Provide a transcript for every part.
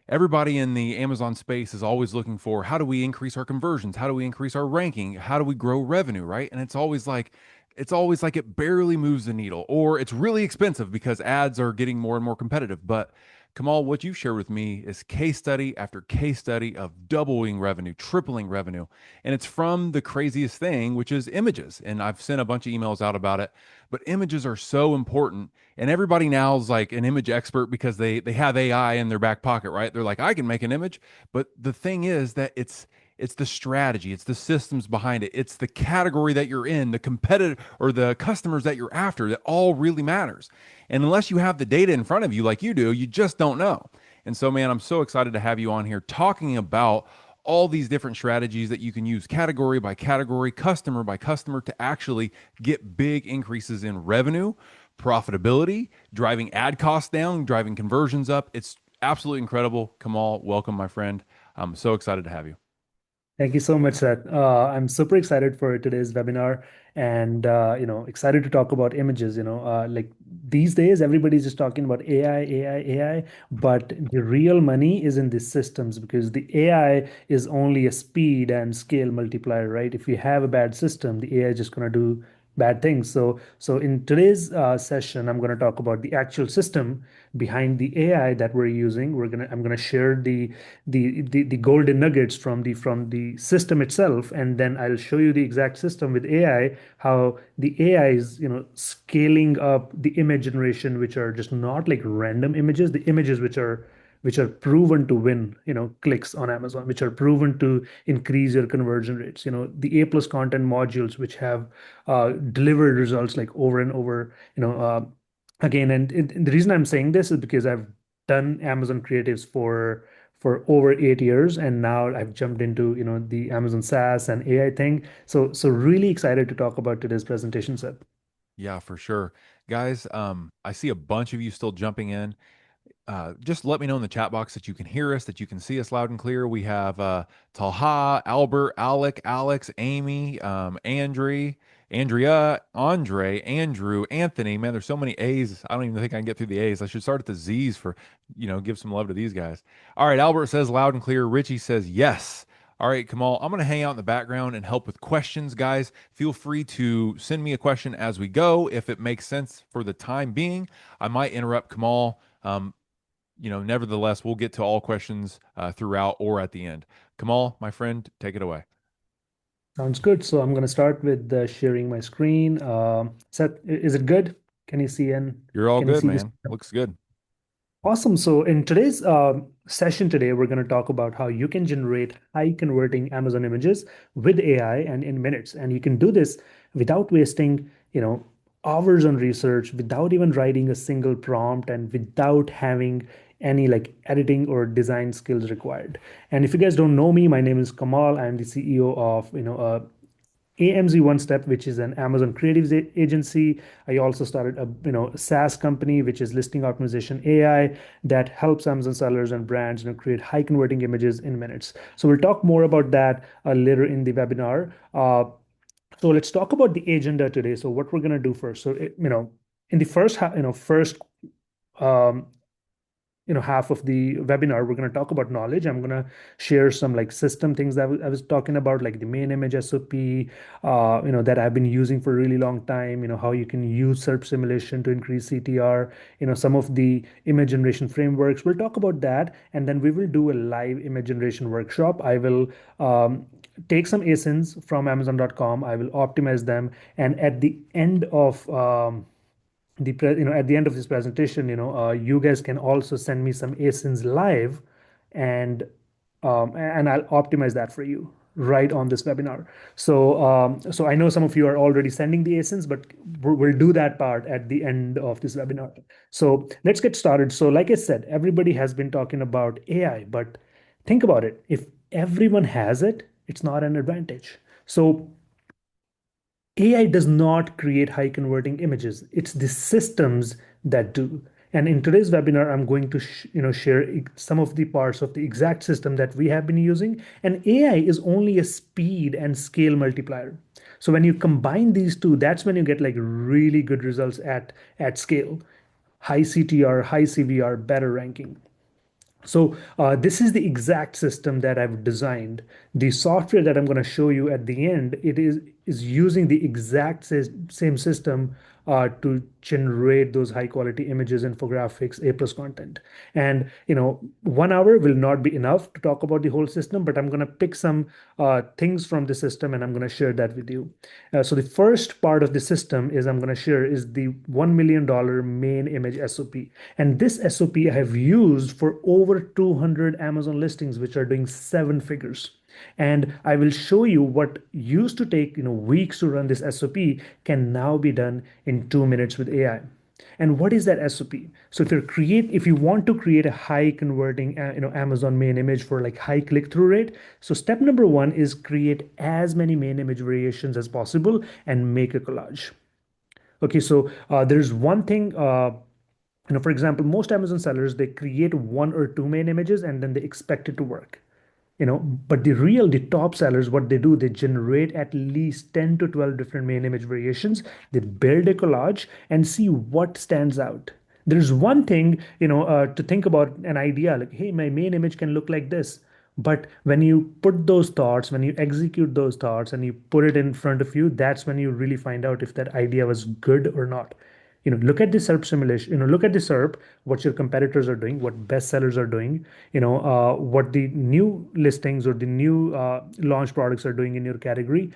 everybody in the Amazon space is always looking for how do we increase our conversions? How do we increase our ranking? How do we grow revenue, right? And it's always like it barely moves the needle, or it's really expensive because ads are getting more and more competitive. But Kamal, what you've shared with me is case study after case study of doubling revenue, tripling revenue. And it's from the craziest thing, which is images. And I've sent a bunch of emails out about it, but images are so important. And everybody now is like an image expert because they have AI in their back pocket, right? They're like, I can make an image. But the thing is that it's the strategy, it's the systems behind it, it's the category that you're in, the competitive or the customers that you're after that all really matters. And unless you have the data in front of you like you do, you just don't know. And so, man, I'm so excited to have you on here talking about all these different strategies that you can use category by category, customer by customer to actually get big increases in revenue, profitability, driving ad costs down, driving conversions up. It's absolutely incredible. Kamal, welcome, my friend. I'm so excited to have you. Thank you so much, Seth. I'm super excited for today's webinar and excited to talk about images. Like these days, everybody's just talking about AI, AI, AI, but the real money is in the systems because the AI is only a speed and scale multiplier, right? If you have a bad system, the AI is just going to do bad things. So in today's session, I'm going to talk about the actual system behind the AI that we're using. I'm gonna share the golden nuggets from the system itself, and then I'll show you the exact system with AI, how the AI is scaling up the image generation, which are just not like random images, the images which are proven to win clicks on Amazon, which are proven to increase your conversion rates, the A plus content modules which have delivered results like over and over, again. And the reason I'm saying this is because I've done Amazon creatives for over 8 years, and now I've jumped into the Amazon SaaS and AI thing. So really excited to talk about today's presentation, Seth. Yeah, for sure. Guys, I see a bunch of you still jumping in. Just let me know in the chat box that you can hear us, that you can see us loud and clear. We have Talha, Albert, Alec, Alex, Amy, Andrea, Andre, Andrew, Anthony. Man, there's so many A's. I don't even think I can get through the A's. I should start at the Z's for, give some love to these guys. All right, Albert says loud and clear. Richie says yes. All right, Kamal, I'm going to hang out in the background and help with questions, guys. Feel free to send me a question as we go. If it makes sense for the time being, I might interrupt Kamal. Nevertheless, we'll get to all questions throughout or at the end. Kamal, my friend, take it away. Sounds good. So I'm going to start with sharing my screen. Seth, is it good? Can you see and You're all can you good, see this? man. Looks good. Awesome. So in today's session today, we're going to talk about how you can generate high converting Amazon images with AI and in minutes. And you can do this without wasting, hours on research, without even writing a single prompt, and without having any like editing or design skills required. And if you guys don't know me, my name is Kamal. I'm the CEO of, AMZ One Step, which is an Amazon creatives agency. I also started a SaaS company, which is listing optimization AI, that helps Amazon sellers and brands create high converting images in minutes. So we'll talk more about that later in the webinar. So let's talk about the agenda today. So what we're gonna do first. So in the first um, half of the webinar, we're going to talk about knowledge. I'm going to share some like system things that I was talking about, like the main image SOP, that I've been using for a really long time. How you can use SERP simulation to increase CTR. Some of the image generation frameworks. We'll talk about that, and then we will do a live image generation workshop. I will take some ASINs from Amazon.com. I will optimize them, and at the end of at the end of this presentation, you guys can also send me some ASINs live, and I'll optimize that for you right on this webinar. So I know some of you are already sending the ASINs, but we'll do that part at the end of this webinar. So let's get started. So like I said, everybody has been talking about AI, but think about it. If everyone has it, it's not an advantage. So AI does not create high converting images. It's the systems that do. And in today's webinar, I'm going to share some of the parts of the exact system that we have been using. And AI is only a speed and scale multiplier. So when you combine these two, that's when you get like really good results at scale, high CTR, high CVR, better ranking. So this is the exact system that I've designed. The software that I'm going to show you at the end, it is using the exact same system to generate those high quality images, infographics, A plus content. And 1 hour will not be enough to talk about the whole system, but I'm going to pick some things from the system and I'm going to share that with you. So the first part of the system is I'm going to share is the $1 million main image SOP. And this SOP I have used for over 200 Amazon listings, which are doing 7 figures. And I will show you what used to take weeks to run this SOP can now be done in 2 minutes with AI. And what is that SOP? So if you want to create a high converting Amazon main image for like high click through rate, so step number one is create as many main image variations as possible and make a collage. Okay, so there's one thing. For example, most Amazon sellers they create one or two main images and then they expect it to work. But the top sellers, what they do, they generate at least 10 to 12 different main image variations. They build a collage and see what stands out. There's one thing, to think about an idea like, hey, my main image can look like this. But when you put those thoughts, when you execute those thoughts and you put it in front of you, that's when you really find out if that idea was good or not. Look at the SERP simulation, look at the SERP, what your competitors are doing, what bestsellers are doing, what the new listings or the new launch products are doing in your category.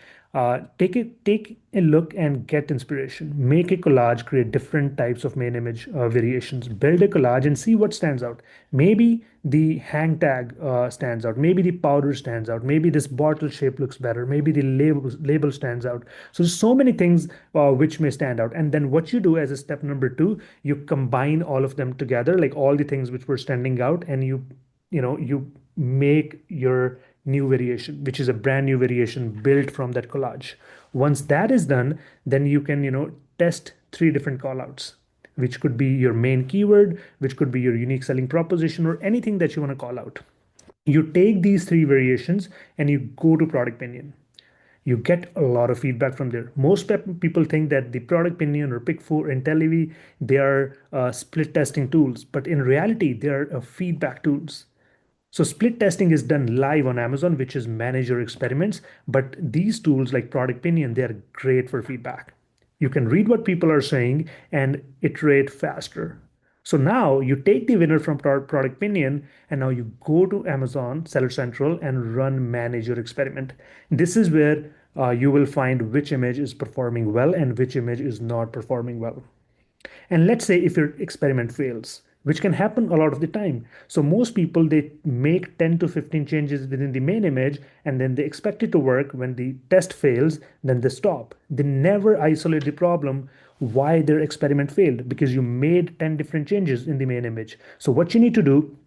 Take a look and get inspiration. Make a collage, create different types of main image variations, build a collage and see what stands out. Maybe the hang tag stands out. Maybe the powder stands out. Maybe this bottle shape looks better. Maybe the label stands out. So there's so many things which may stand out. And then what you do as a step number two, you combine all of them together, like all the things which were standing out, and you make your new variation, which is a brand new variation built from that collage. Once that is done, then you can, test three different callouts, which could be your main keyword, which could be your unique selling proposition, or anything that you want to call out. You take these three variations and you go to product opinion. You get a lot of feedback from there. Most people think that the product opinion or Pick4 and IntelliV, they are split testing tools, but in reality, they are feedback tools. So split testing is done live on Amazon, which is manage your experiments. But these tools like Product Opinion, they are great for feedback. You can read what people are saying and iterate faster. So now you take the winner from Product Opinion and now you go to Amazon Seller Central and run manage your experiment. This is where you will find which image is performing well and which image is not performing well. And let's say if your experiment fails, which can happen a lot of the time. So most people they make 10 to 15 changes within the main image and then they expect it to work. When the test fails, then they stop. They never isolate the problem why their experiment failed because you made 10 different changes in the main image. So what you need to do,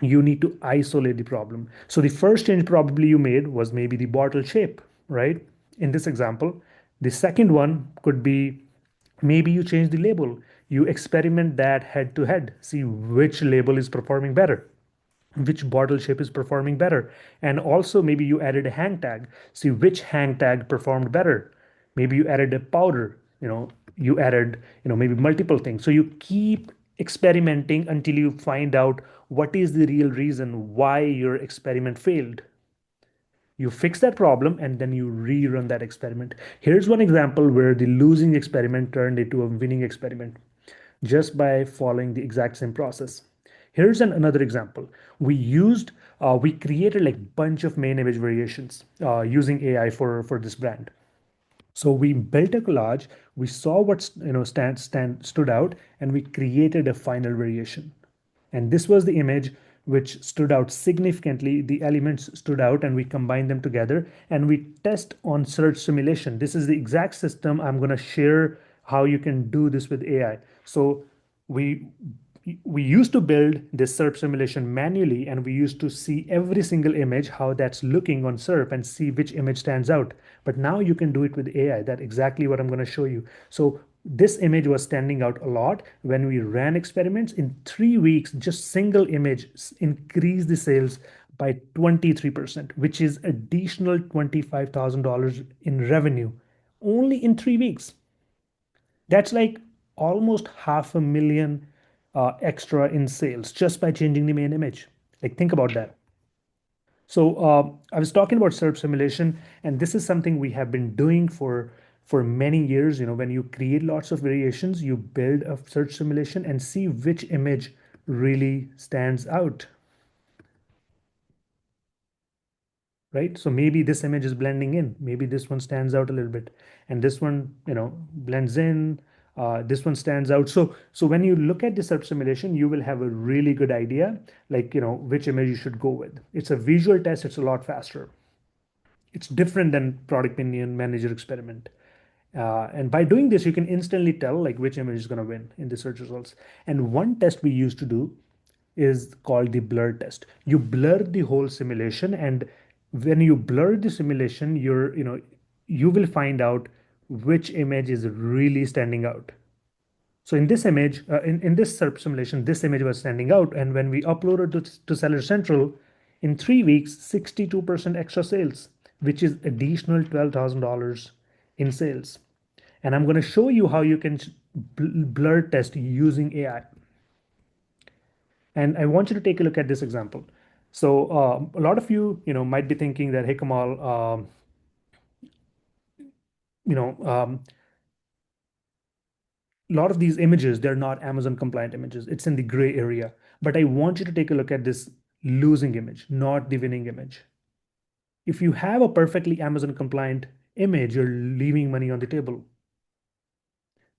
you need to isolate the problem. So the first change probably you made was maybe the bottle shape, right? In this example, the second one could be maybe you change the label. You experiment that head to head, see which label is performing better, which bottle shape is performing better. And also, maybe you added a hang tag, see which hang tag performed better. Maybe you added a powder, you added, maybe multiple things. So you keep experimenting until you find out what is the real reason why your experiment failed. You fix that problem and then you rerun that experiment. Here's one example where the losing experiment turned into a winning experiment just by following the exact same process. Here's another example. We created like bunch of main image variations using AI for this brand. So we built a collage, we saw what stood out, and we created a final variation. And this was the image which stood out significantly. The elements stood out, and we combined them together. And we test on search simulation. This is the exact system I'm going to share how you can do this with AI. So we we used to build this SERP simulation manually, and we used to see every single image, how that's looking on SERP, and see which image stands out. But now you can do it with AI. That's exactly what I'm going to show you. So this image was standing out a lot. When we ran experiments in 3 weeks, just single image increased the sales by 23%, which is additional $25,000 in revenue only in 3 weeks. That's like almost half a million extra in sales just by changing the main image. Like, think about that. So I was talking about search simulation, and this is something we have been doing for many years. You know, when you create lots of variations, you build a search simulation and see which image really stands out, right? So maybe this image is blending in, maybe this one stands out a little bit, and this one, blends in. This one stands out. So when you look at the search simulation, you will have a really good idea, like which image you should go with. It's a visual test. It's a lot faster. It's different than product opinion manager experiment. And by doing this, you can instantly tell like which image is going to win in the search results. And one test we used to do is called the blur test. You blur the whole simulation, and when you blur the simulation, you will find out which image is really standing out. So in this image, in this SERP simulation, this image was standing out. And when we uploaded to Seller Central, in 3 weeks, 62% extra sales, which is additional $12,000 in sales. And I'm going to show you how you can blur test using AI. And I want you to take a look at this example. So a lot of you, might be thinking that, hey, Kamal, you know, a lot of these images, they're not Amazon compliant images. It's in the gray area. But I want you to take a look at this losing image, not the winning image. If you have a perfectly Amazon compliant image, you're leaving money on the table.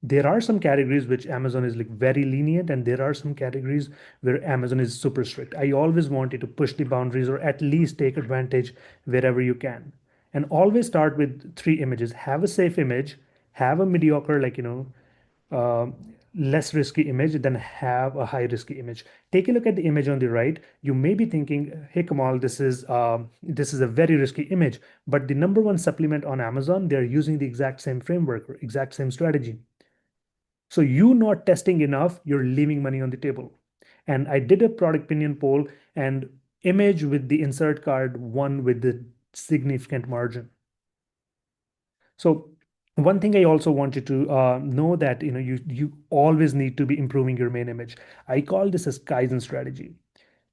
There are some categories which Amazon is like very lenient, and there are some categories where Amazon is super strict. I always want you to push the boundaries or at least take advantage wherever you can. And always start with three images. Have a safe image, have a mediocre, uh, less risky image, then have a high risky image. Take a look at the image on the right. You may be thinking, hey Kamal, this is a very risky image, but the number one supplement on Amazon, they're using the exact same framework or exact same strategy. So you not testing enough, you're leaving money on the table. And I did a product opinion poll, and image with the insert card won with the significant margin. So one thing I also want you to know that you always need to be improving your main image. I call this as Kaizen strategy.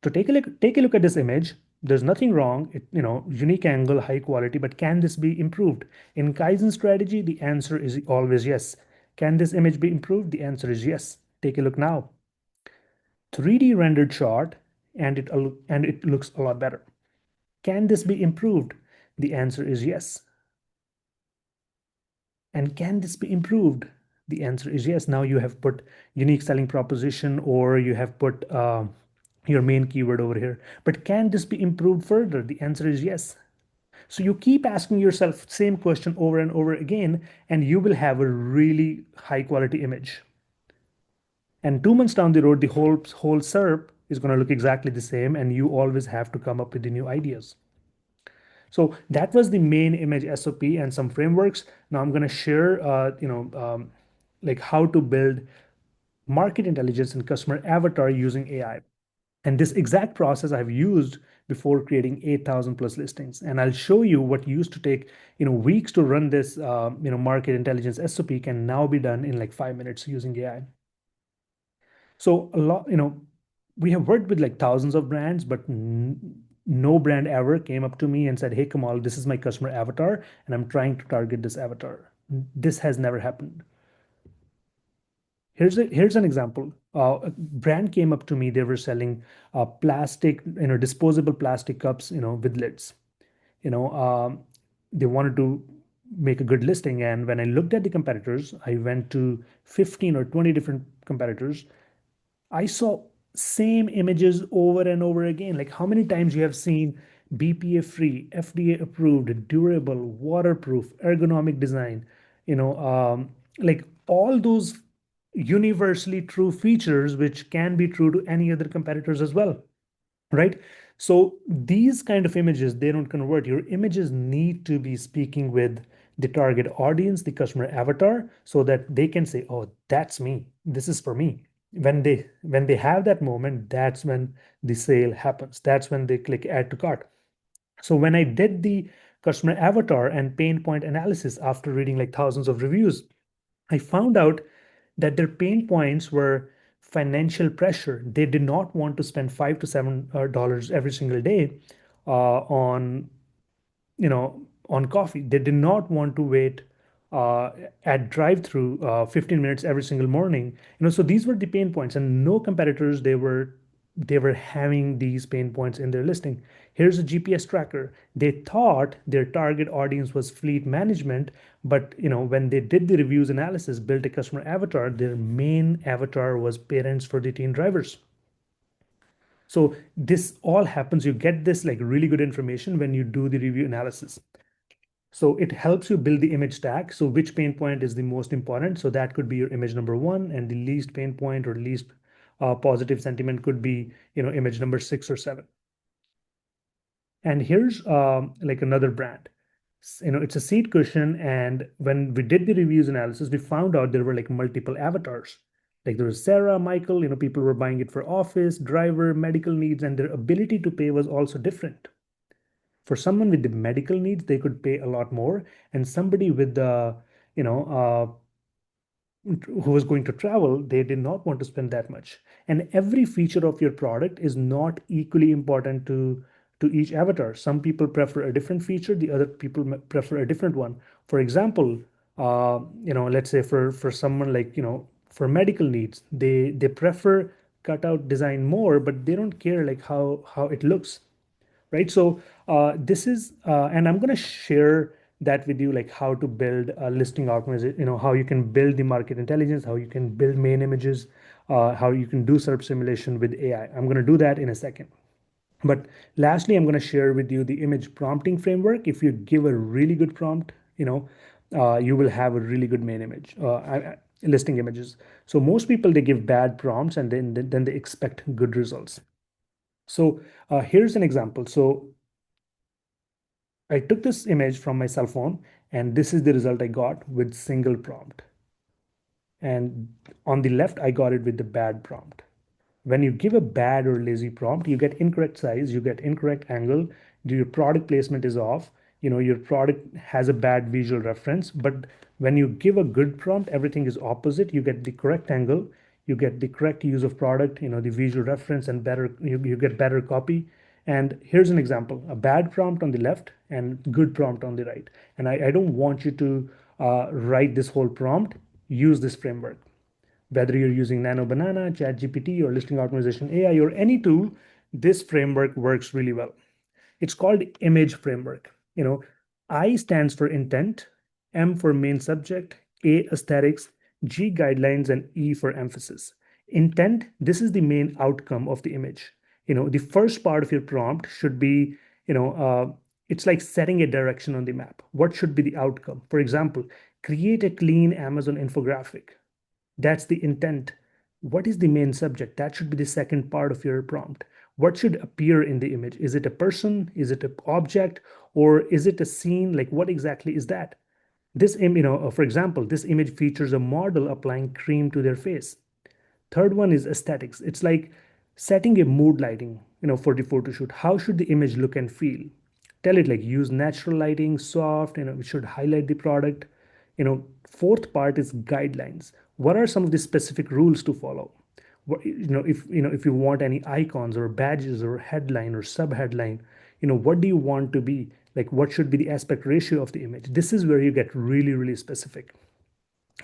So take a look at this image. There's nothing wrong. Unique angle, high quality, but can this be improved? In Kaizen strategy, the answer is always yes. Can this image be improved? The answer is yes. Take a look now. 3D rendered shot, and it looks a lot better. Can this be improved? The answer is yes. And can this be improved? The answer is yes. Now you have put unique selling proposition, or you have put your main keyword over here. But can this be improved further? The answer is yes. So you keep asking yourself same question over and over again, and you will have a really high quality image. And 2 months down the road, the whole SERP is going to look exactly the same, and you always have to come up with the new ideas. So that was the main image SOP and some frameworks. Now I'm going to share, like how to build market intelligence and customer avatar using AI. And this exact process I've used before creating 8,000 plus listings. And I'll show you what used to take, weeks to run this, market intelligence SOP can now be done in like 5 minutes using AI. So we have worked with like thousands of brands, but no brand ever came up to me and said, "Hey, Kamal, this is my customer avatar, and I'm trying to target this avatar." This has never happened. Here's an example. A brand came up to me. They were selling plastic, disposable plastic cups, with lids. You know, they wanted to make a good listing, and when I looked at the competitors, I went to 15 or 20 different competitors. I saw same images over and over again. Like how many times you have seen BPA free, FDA approved, durable, waterproof, ergonomic design, like all those universally true features which can be true to any other competitors as well, right? So these kind of images, they don't convert. Your images need to be speaking with the target audience, the customer avatar, so that they can say, oh, that's me, this is for me. When they have that moment, that's when the sale happens. That's when they click add to cart. So when I did the customer avatar and pain point analysis after reading like thousands of reviews, I found out that their pain points were financial pressure. They did not want to spend $5 to $7 every single day on on coffee. They did not want to wait uh, at drive-through 15 minutes every single morning. So these were the pain points, and no competitors they were having these pain points in their listing. Here's a GPS tracker. They thought their target audience was fleet management, but when they did the reviews analysis, built a customer avatar, their main avatar was parents for the teen drivers. So this all happens. You get this like really good information when you do the review analysis. So it helps you build the image stack. So which pain point is the most important? So that could be your image number one, and the least pain point or least positive sentiment could be, image number six or seven. And here's like another brand. It's a seat cushion, and when we did the reviews analysis, we found out there were like multiple avatars. Like there was Sarah, Michael, people were buying it for office, driver, medical needs, and their ability to pay was also different. For someone with the medical needs, they could pay a lot more, and somebody with the you know who was going to travel, they did not want to spend that much. And every feature of your product is not equally important to each avatar. Some people prefer a different feature, the other people prefer a different one. For example, let's say for someone like for medical needs, they prefer cutout design more, but they don't care like how it looks, right? So this is, and I'm going to share that with you, like how to build a listing optimization, how you can build the market intelligence, how you can build main images, how you can do SERP simulation with AI. I'm going to do that in a second. But lastly, I'm going to share with you the image prompting framework. If you give a really good prompt, you will have a really good main image, listing images. So most people, they give bad prompts and then they expect good results. So here's an example. So I took this image from my cell phone, and this is the result I got with single prompt. And on the left, I got it with the bad prompt. When you give a bad or lazy prompt, you get incorrect size, you get incorrect angle, your product placement is off, your product has a bad visual reference. But when you give a good prompt, everything is opposite. You get the correct angle, you get the correct use of product, the visual reference, and you get better copy. And here's an example: a bad prompt on the left and good prompt on the right. And I don't want you to write this whole prompt. Use this framework. Whether you're using Nano Banana, ChatGPT, or Listing Optimization AI, or any tool, this framework works really well. It's called image framework. I stands for intent, M for main subject, A aesthetics, G guidelines, and E for emphasis. Intent, this is the main outcome of the image. The first part of your prompt should be, it's like setting a direction on the map. What should be the outcome? For example, create a clean Amazon infographic. That's the intent. What is the main subject? That should be the second part of your prompt. What should appear in the image? Is it a person? Is it an object? Or is it a scene? Like, what exactly is that? For example, this image features a model applying cream to their face. Third one is aesthetics. It's like setting a mood lighting, for the photo shoot. How should the image look and feel? Tell it like use natural lighting, soft, it should highlight the product. Fourth part is guidelines. What are some of the specific rules to follow? If you want any icons or badges or headline or subheadline, what do you want to be? Like, what should be the aspect ratio of the image? This is where you get really, really specific.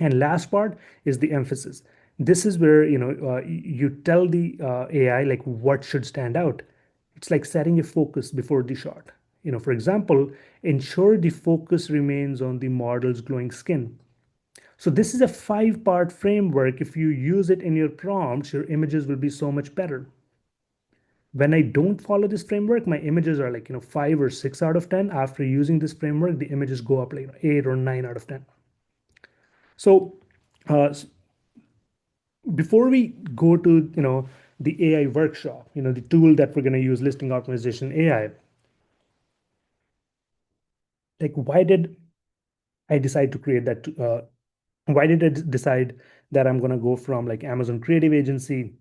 And last part is the emphasis. This is where you tell the AI like what should stand out. It's like setting a focus before the shot. For example, ensure the focus remains on the model's glowing skin. So this is a 5-part framework. If you use it in your prompts, your images will be so much better. When I don't follow this framework, my images are like 5 or 6 out of 10. After using this framework, the images go up like 8 or 9 out of 10. So uh, before we go to the AI workshop, the tool that we're going to use, listing optimization AI, like why did I decide to create that? Why did I decide that I'm going to go from like Amazon Creative Agency,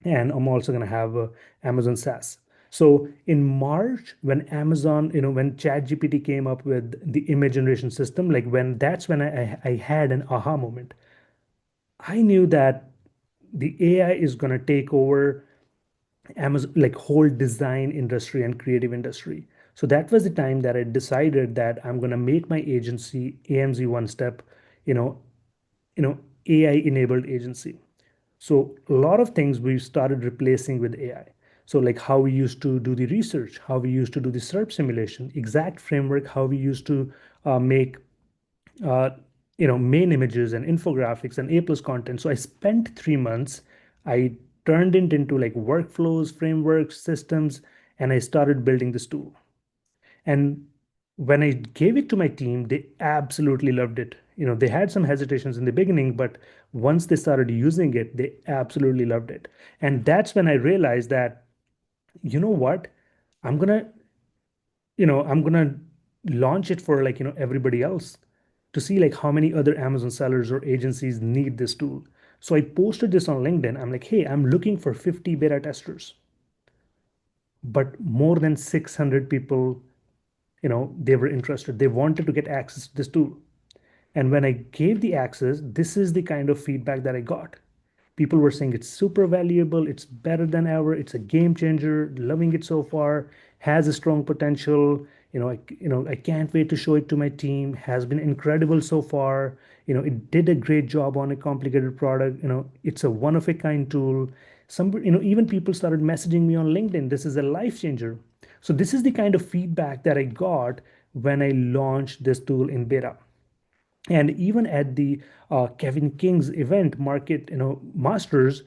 and I'm also going to have Amazon SaaS? So in March, when when ChatGPT came up with the image generation system, like that's when I had an aha moment. I knew that the AI is going to take over Amazon, like whole design industry and creative industry. So that was the time that I decided that I'm going to make my agency AMZ One Step, you know, you know, AI enabled agency. So a lot of things we started replacing with AI. So like how we used to do the research, how we used to do the SERP simulation, exact framework, how we used to make uh, main images and infographics and A plus content. So I spent 3 months. I turned it into like workflows, frameworks, systems, and I started building this tool. And when I gave it to my team, they absolutely loved it. They had some hesitations in the beginning, but once they started using it, they absolutely loved it. And that's when I realized that, you know what? I'm gonna, I'm gonna launch it for like, everybody else to see like how many other Amazon sellers or agencies need this tool. So I posted this on LinkedIn. I'm like, hey, I'm looking for 50 beta testers, but more than 600 people, they were interested. They wanted to get access to this tool. And when I gave the access, this is the kind of feedback that I got. People were saying it's super valuable, it's better than ever, it's a game changer, loving it so far, has a strong potential. I can't wait to show it to my team. Has been incredible so far. It did a great job on a complicated product. It's a one of a kind tool. Even people started messaging me on LinkedIn. This is a life changer. So this is the kind of feedback that I got when I launched this tool in beta. And even at the Kevin King's event, Market Masters,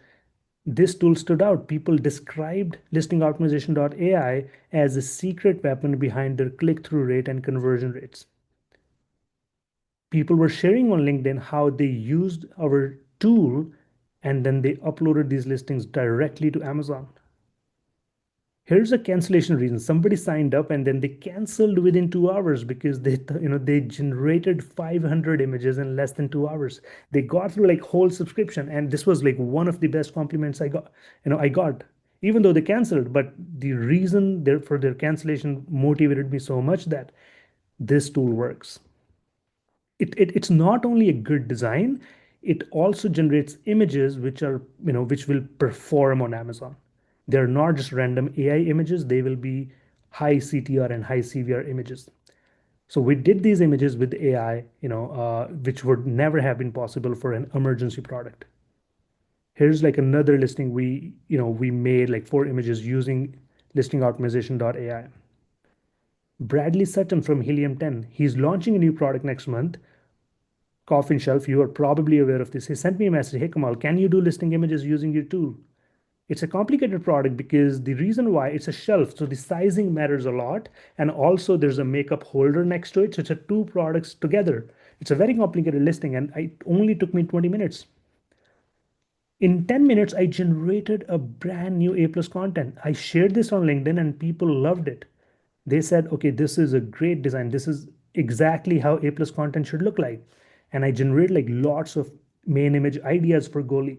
this tool stood out. People described listing optimization.ai as a secret weapon behind their click-through rate and conversion rates. People were sharing on LinkedIn how they used our tool and then they uploaded these listings directly to Amazon. Here's a cancellation reason. Somebody signed up and then they canceled within 2 hours because they generated 500 images in less than 2 hours. They got through like whole subscription, and this was like one of the best compliments I got, even though they canceled. But the reason for their cancellation motivated me so much that this tool works. It's not only a good design, it also generates images which will perform on Amazon. They're not just random AI images, they will be high CTR and high CVR images. So we did these images with AI, which would never have been possible for an emergency product. Here's like another listing we made like 4 images using listing optimization.ai. Bradley Sutton from Helium 10, he's launching a new product next month, Coffin Shelf. You are probably aware of this. He sent me a message, hey Kamal, can you do listing images using your tool? It's a complicated product because the reason why it's a shelf, so the sizing matters a lot. And also there's a makeup holder next to it. So it's a two products together. It's a very complicated listing and it only took me 20 minutes. In 10 minutes, I generated a brand new A plus content. I shared this on LinkedIn and people loved it. They said, okay, this is a great design. This is exactly how A plus content should look like. And I generated like lots of main image ideas for Goli.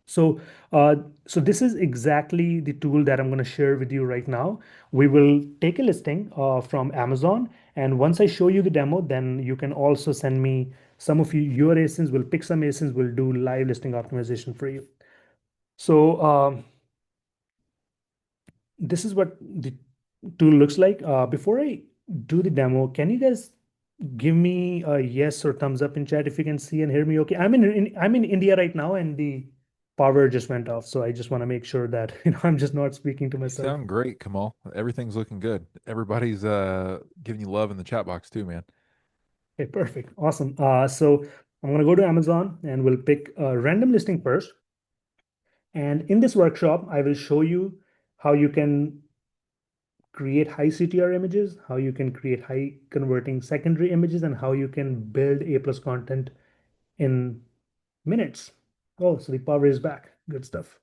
So, so this is exactly the tool that I'm going to share with you right now. We will take a listing from Amazon, and once I show you the demo, then you can also send me some of your ASINs. We'll pick some ASINs. We'll do live listing optimization for you. So this is what the tool looks like. Before I do the demo, can you guys give me a yes or thumbs up in chat if you can see and hear me okay? I'm in India right now and the power just went off. So I just want to make sure that I'm just not speaking to You myself. sound great, Kamal. Everything's looking good. Everybody's giving you love in the chat box too, man. Okay, perfect. Awesome. So I'm gonna go to Amazon and we'll pick a random listing first. And in this workshop, I will show you how you can create high CTR images, how you can create high converting secondary images, and how you can build A plus content in minutes. Oh, so the power is back. Good stuff.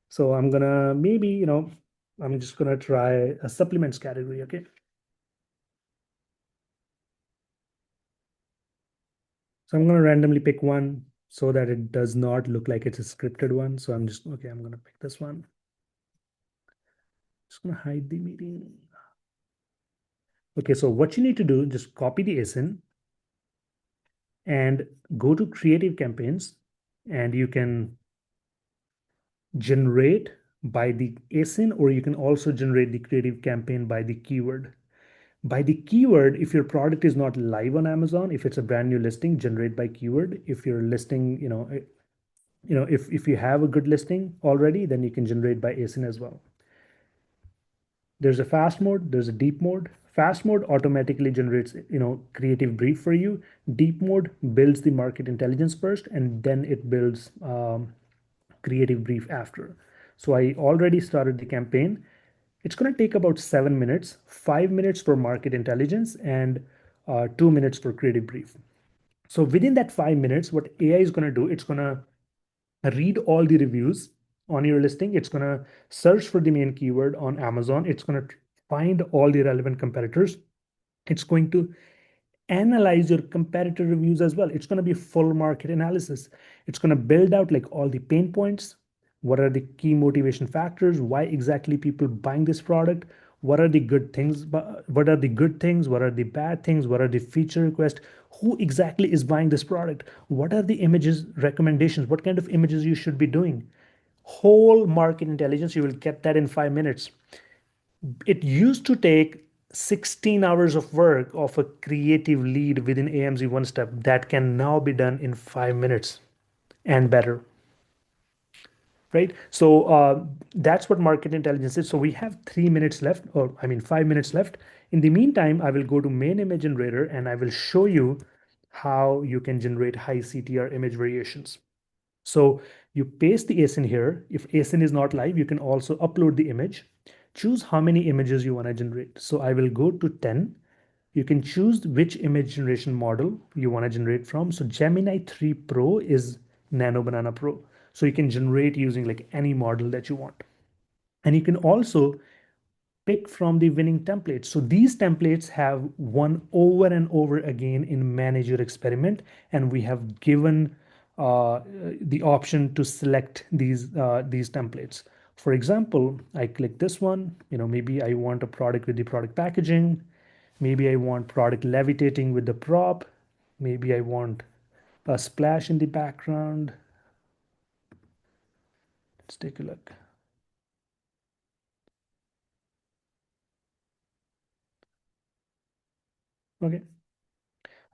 So I'm gonna maybe, I'm just gonna try a supplements category, okay? So I'm gonna randomly pick one so that it does not look like it's a scripted one. So I'm gonna pick this one. Just gonna hide the meeting. Okay, so what you need to do, just copy the ASIN and go to creative campaigns and you can generate by the ASIN, or you can also generate the creative campaign by the keyword. By the keyword, if your product is not live on Amazon, if it's a brand new listing, generate by keyword. If your listing, if you have a good listing already, then you can generate by ASIN as well. There's a fast mode, there's a deep mode. Fast mode automatically generates, creative brief for you. Deep mode builds the market intelligence first, and then it builds creative brief after. So I already started the campaign. It's going to take about 7 minutes, 5 minutes for market intelligence, and 2 minutes for creative brief. So within that 5 minutes, what AI is going to do, it's going to read all the reviews on your listing. It's going to search for the main keyword on Amazon. It's going to find all the relevant competitors. It's going to analyze your competitor reviews as well. It's going to be full market analysis. It's going to build out like all the pain points. What are the key motivation factors? Why exactly people buying this product? What are the good things? What are the good things? What are the bad things? What are the feature requests? Who exactly is buying this product? What are the images recommendations? What kind of images you should be doing? Whole market intelligence, you will get that in 5 minutes. It used to take 16 hours of work of a creative lead within AMZ One Step that can now be done in 5 minutes and better, right? So that's what market intelligence is. So we have 3 minutes left, or I mean 5 minutes left. In the meantime, I will go to main image generator and I will show you how you can generate high CTR image variations. So you paste the ASIN here. If ASIN is not live, you can also upload the image. Choose how many images you want to generate. So I will go to 10. You can choose which image generation model you want to generate from. So Gemini 3 Pro is Nano Banana Pro. So you can generate using like any model that you want. And you can also pick from the winning templates. So these templates have won over and over again in Manage Your Experiment, and we have given the option to select these templates. For example, I click this one. Maybe I want a product with the product packaging. Maybe I want product levitating with the prop. Maybe I want a splash in the background. Let's take a look. Okay.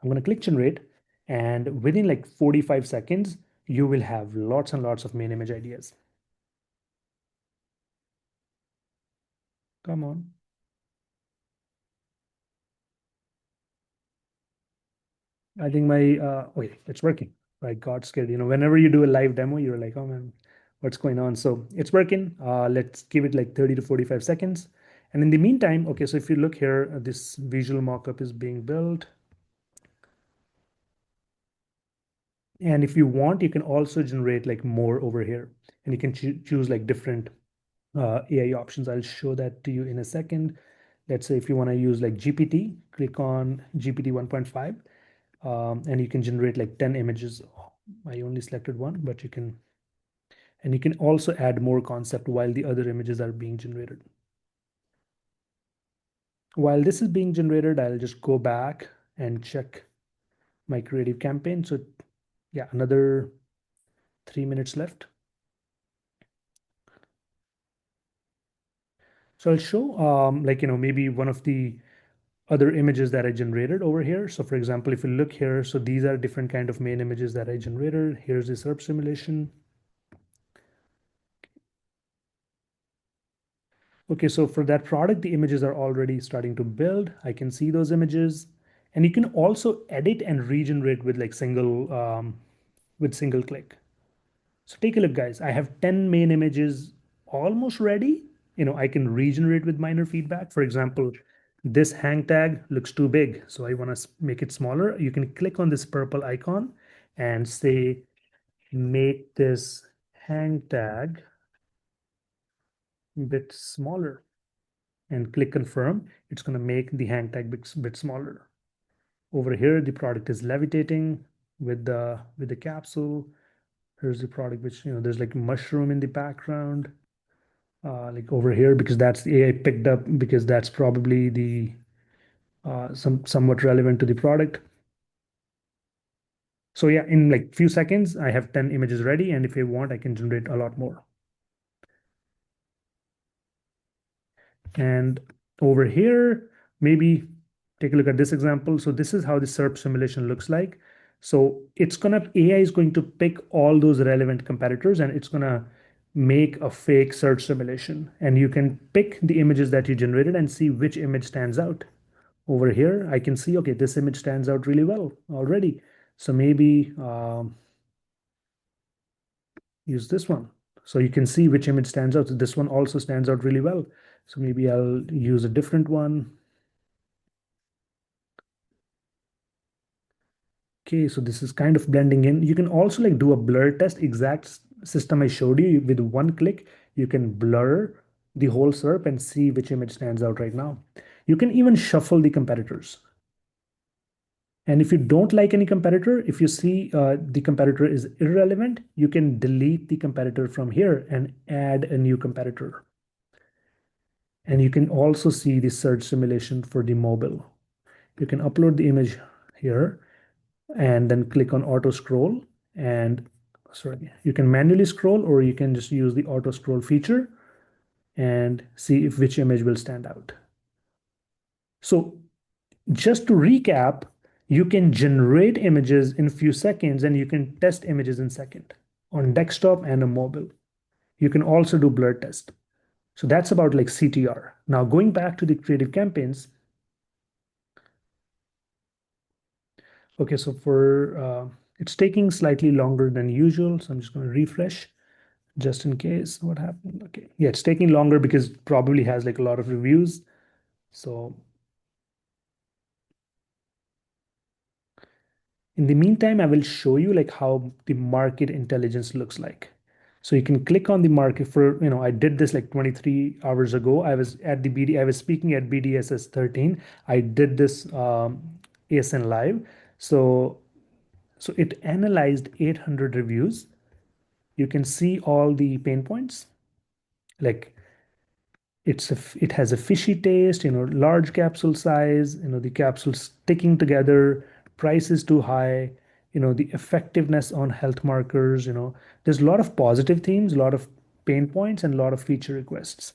I'm going to click generate, and within like 45 seconds, you will have lots and lots of main image ideas. Come on. I think okay, it's working. I got scared. Whenever you do a live demo, you're like, oh man, what's going on? So it's working. Let's give it like 30 to 45 seconds. And in the meantime, okay, so if you look here, this visual mockup is being built. And if you want, you can also generate like more over here, and you can choose like different AI options. I'll show that to you in a second. Let's say if you want to use like GPT, click on GPT 1.5, and you can generate like 10 images. I only selected one, but and you can also add more concept while the other images are being generated. While this is being generated, I'll just go back and check my creative campaign. So yeah, another 3 minutes left. So I'll show like, maybe one of the other images that I generated over here. So for example, if you look here, so these are different kind of main images that I generated. Here's the SERP simulation. Okay, so for that product, the images are already starting to build. I can see those images. And you can also edit and regenerate with like single click. So take a look, guys. I have 10 main images almost ready. I can regenerate with minor feedback. For example, this hang tag looks too big, so I want to make it smaller. You can click on this purple icon and say, make this hang tag a bit smaller, and click confirm. It's going to make the hang tag bit smaller. Over here, the product is levitating with the capsule. Here's the product, which, there's like mushroom in the background, like over here, because that's the AI picked up, because that's probably the somewhat relevant to the product. So yeah, in like few seconds, I have 10 images ready, and if I want, I can generate a lot more. And over here, maybe take a look at this example. So this is how the SERP simulation looks like. So AI is going to pick all those relevant competitors and it's gonna make a fake search simulation. And you can pick the images that you generated and see which image stands out. Over here, I can see, okay, this image stands out really well already. So maybe use this one. So you can see which image stands out. So this one also stands out really well. So maybe I'll use a different one. Okay, so this is kind of blending in. You can also like do a blur test, exact system I showed you. With one click, you can blur the whole SERP and see which image stands out right now. You can even shuffle the competitors. And if you don't like any competitor, if you see the competitor is irrelevant, you can delete the competitor from here and add a new competitor. And you can also see the search simulation for the mobile. You can upload the image here and then click on auto scroll and sorry, you can manually scroll or you can just use the auto scroll feature and see if which image will stand out. So just to recap, you can generate images in a few seconds and you can test images in second on desktop and a mobile. You can also do blur test. So that's about like CTR. Now going back to the creative campaigns. Okay, so for it's taking slightly longer than usual. So I'm just going to refresh just in case what happened. Okay. Yeah, it's taking longer because it probably has like a lot of reviews. So in the meantime, I will show you like how the market intelligence looks like. So you can click on the market for, I did this like 23 hours ago. I was speaking at BDSS 13. I did this ASN live. So so it analyzed 800 reviews. You can see all the pain points. Like it has a fishy taste, large capsule size, the capsules sticking together, price is too high, the effectiveness on health markers, there's a lot of positive themes, a lot of pain points, and a lot of feature requests.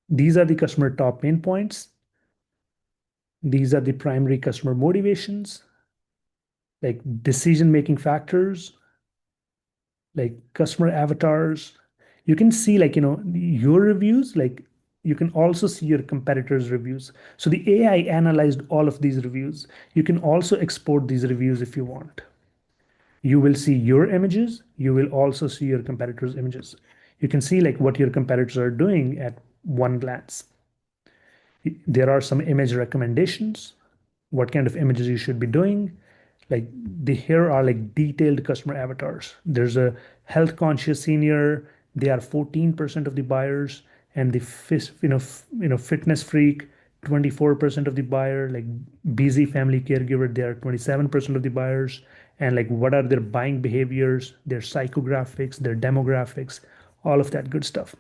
These are the customer top pain points. These are the primary customer motivations, like decision-making factors, like customer avatars. You can see like, your reviews, like you can also see your competitors' reviews. So the AI analyzed all of these reviews. You can also export these reviews if you want. You will see your images. You will also see your competitors' images. You can see like what your competitors are doing at one glance. There are some image recommendations, what kind of images you should be doing. Like here are like detailed customer avatars. There's a health conscious senior. They are 14% of the buyers, and the fitness freak, 24% of the buyer. Like busy family caregiver, they are 27% of the buyers. And like what are their buying behaviors, their psychographics, their demographics, all of that good stuff.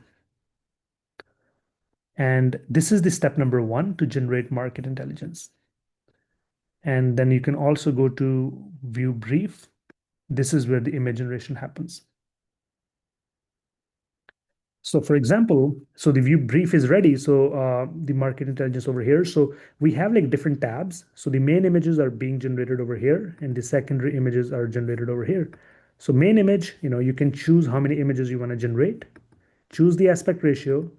And this is the step number one to generate market intelligence. And then you can also go to view brief. This is where the image generation happens. So for example, so the view brief is ready. So the market intelligence over here. So we have like different tabs. So the main images are being generated over here and the secondary images are generated over here. So main image, you can choose how many images you want to generate, choose the aspect ratio,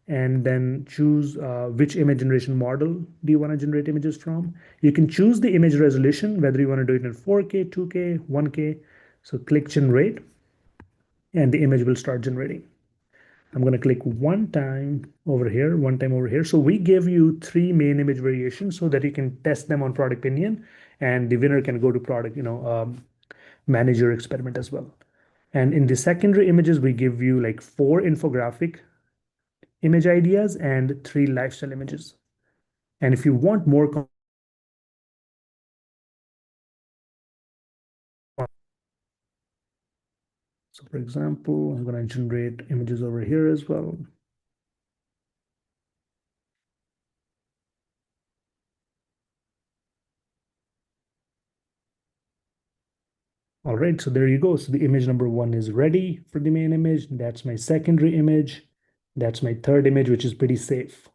and then choose which image generation model do you want to generate images from. You can choose the image resolution, whether you want to do it in 4K, 2K, 1K. So click generate and the image will start generating. I'm going to click one time over here, one time over here. So we give you three main image variations so that you can test them on Product Opinion and the winner can go to product, manager experiment as well. And in the secondary images, we give you like four infographic image ideas and three lifestyle images. And if you want more, so for example, I'm going to generate images over here as well. All right, so there you go. So the image number one is ready for the main image. That's my secondary image. That's my third image, which is pretty safe.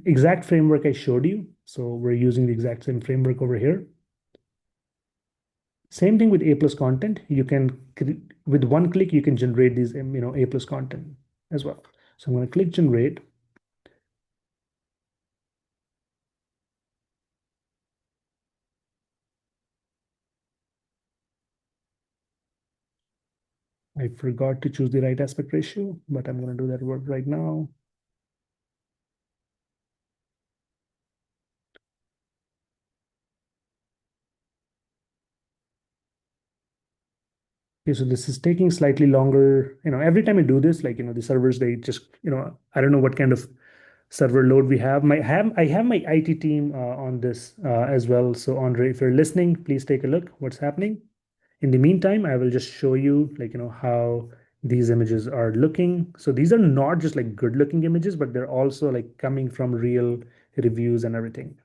Exact framework I showed you. So we're using the exact same framework over here. Same thing with A plus content. You can, with one click, you can generate these, A plus content as well. So I'm going to click generate. I forgot to choose the right aspect ratio, but I'm going to do that work right now. Okay, so this is taking slightly longer. Every time I do this, like, the servers, they just, I don't know what kind of server load we have. I have my IT team on this as well. So Andre, if you're listening, please take a look what's happening. In the meantime, I will just show you like, how these images are looking. So these are not just like good looking images, but they're also like coming from real reviews and everything.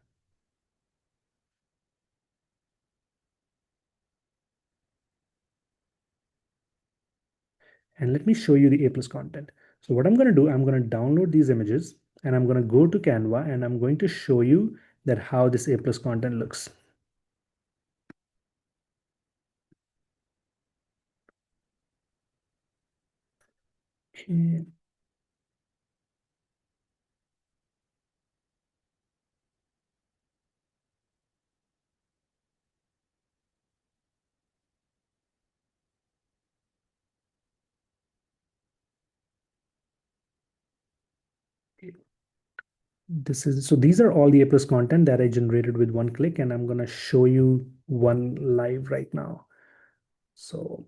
And let me show you the A plus content. So what I'm going to do, I'm going to download these images and I'm going to go to Canva and I'm going to show you that how this A plus content looks. Okay. So these are all the A plus content that I generated with one click, and I'm going to show you one live right now. So,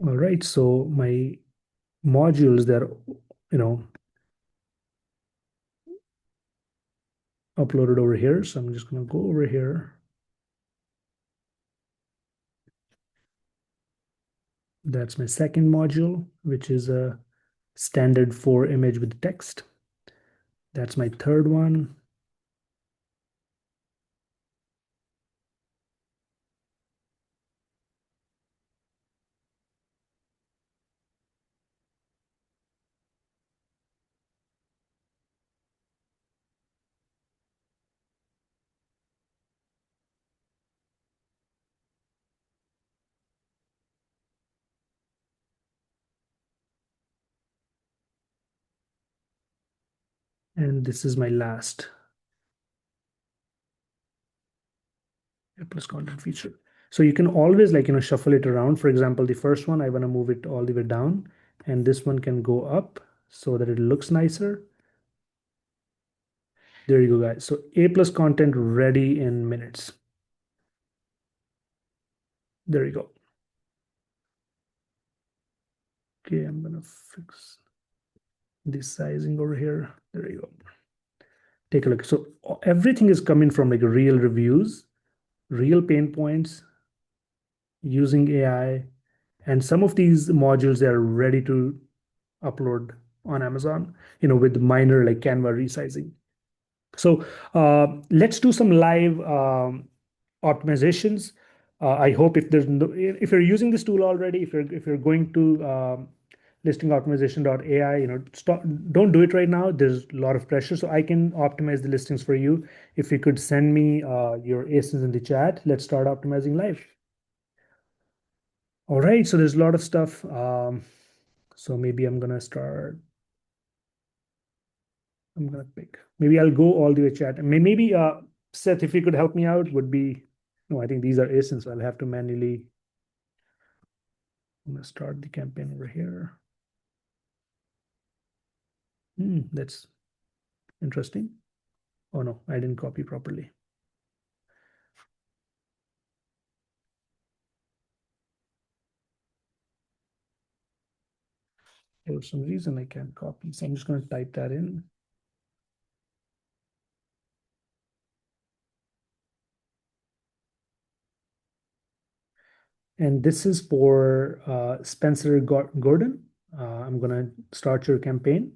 all right. So my modules, they're, you know, uploaded over here. So I'm just going to go over here. That's my second module, which is a standard 4 image with text. That's my third one. And this is my last plus content feature. So you can always like, shuffle it around. For example, the first one, I want to move it all the way down, and this one can go up so that it looks nicer. There you go, guys. So A plus content ready in minutes. There you go. Okay, I'm gonna fix the sizing over here. There you go. Take a look. So everything is coming from like real reviews, real pain points using AI, and some of these modules they are ready to upload on Amazon, with minor like Canva resizing. So let's do some live optimizations. I hope if you're using this tool already, if you're going to listingoptimization.ai, stop, don't do it right now. There's a lot of pressure, so I can optimize the listings for you. If you could send me your ASINs in the chat, let's start optimizing live. All right, so there's a lot of stuff. So maybe I'm gonna pick. Maybe I'll go all the way chat. And maybe Seth, if you could help me out, would be. No, I think these are ASINs, so I'll have to manually. I'm gonna start the campaign over here. That's interesting. Oh no, I didn't copy properly. For some reason, I can't copy, so I'm just gonna type that in. And this is for Spencer Gordon. I'm going to start your campaign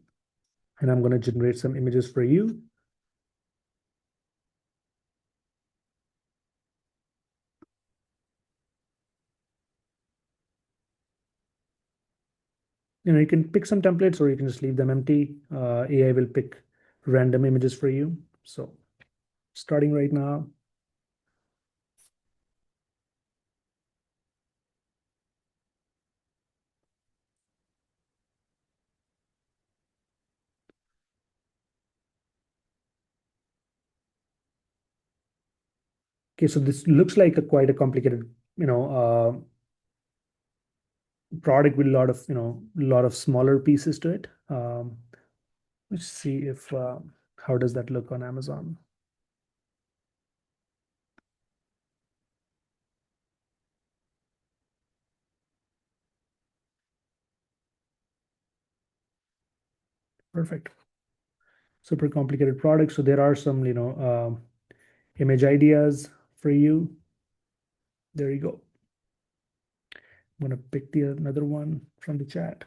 and I'm going to generate some images for you. You can pick some templates or you can just leave them empty. AI will pick random images for you. So starting right now. Okay, so this looks like a quite a complicated, product with a lot of, a lot of smaller pieces to it. Let's see if how does that look on Amazon? Perfect. Super complicated product. So there are some, image ideas for you. There you go. I'm gonna pick the another one from the chat.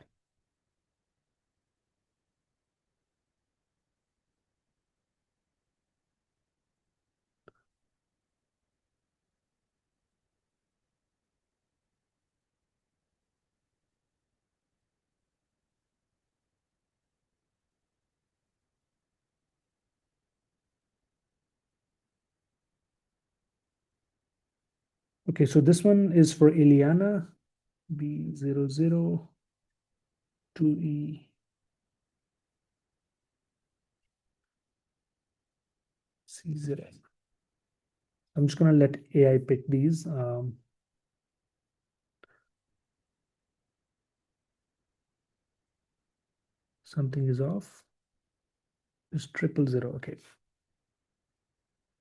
Okay, so this one is for Ileana B002E CZN. I'm just gonna let AI pick these. Something is off. It's 000. Okay,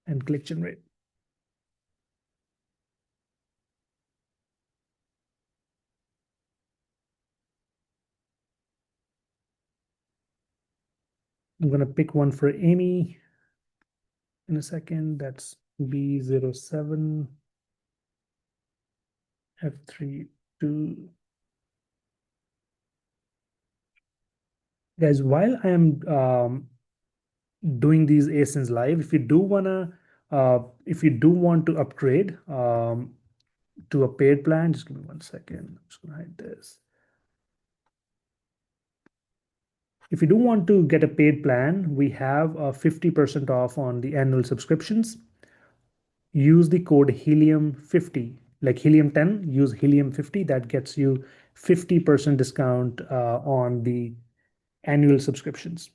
and click generate. I'm gonna pick one for Amy in a second. That's B07 F32. Guys, while I am doing these ASINs live, if you do want to upgrade to a paid plan, just give me 1 second. I'm just gonna hide this. If you do want to get a paid plan, we have a 50% off on the annual subscriptions. Use the code helium50, like helium 10, use helium 50. That gets you 50% discount on the annual subscriptions.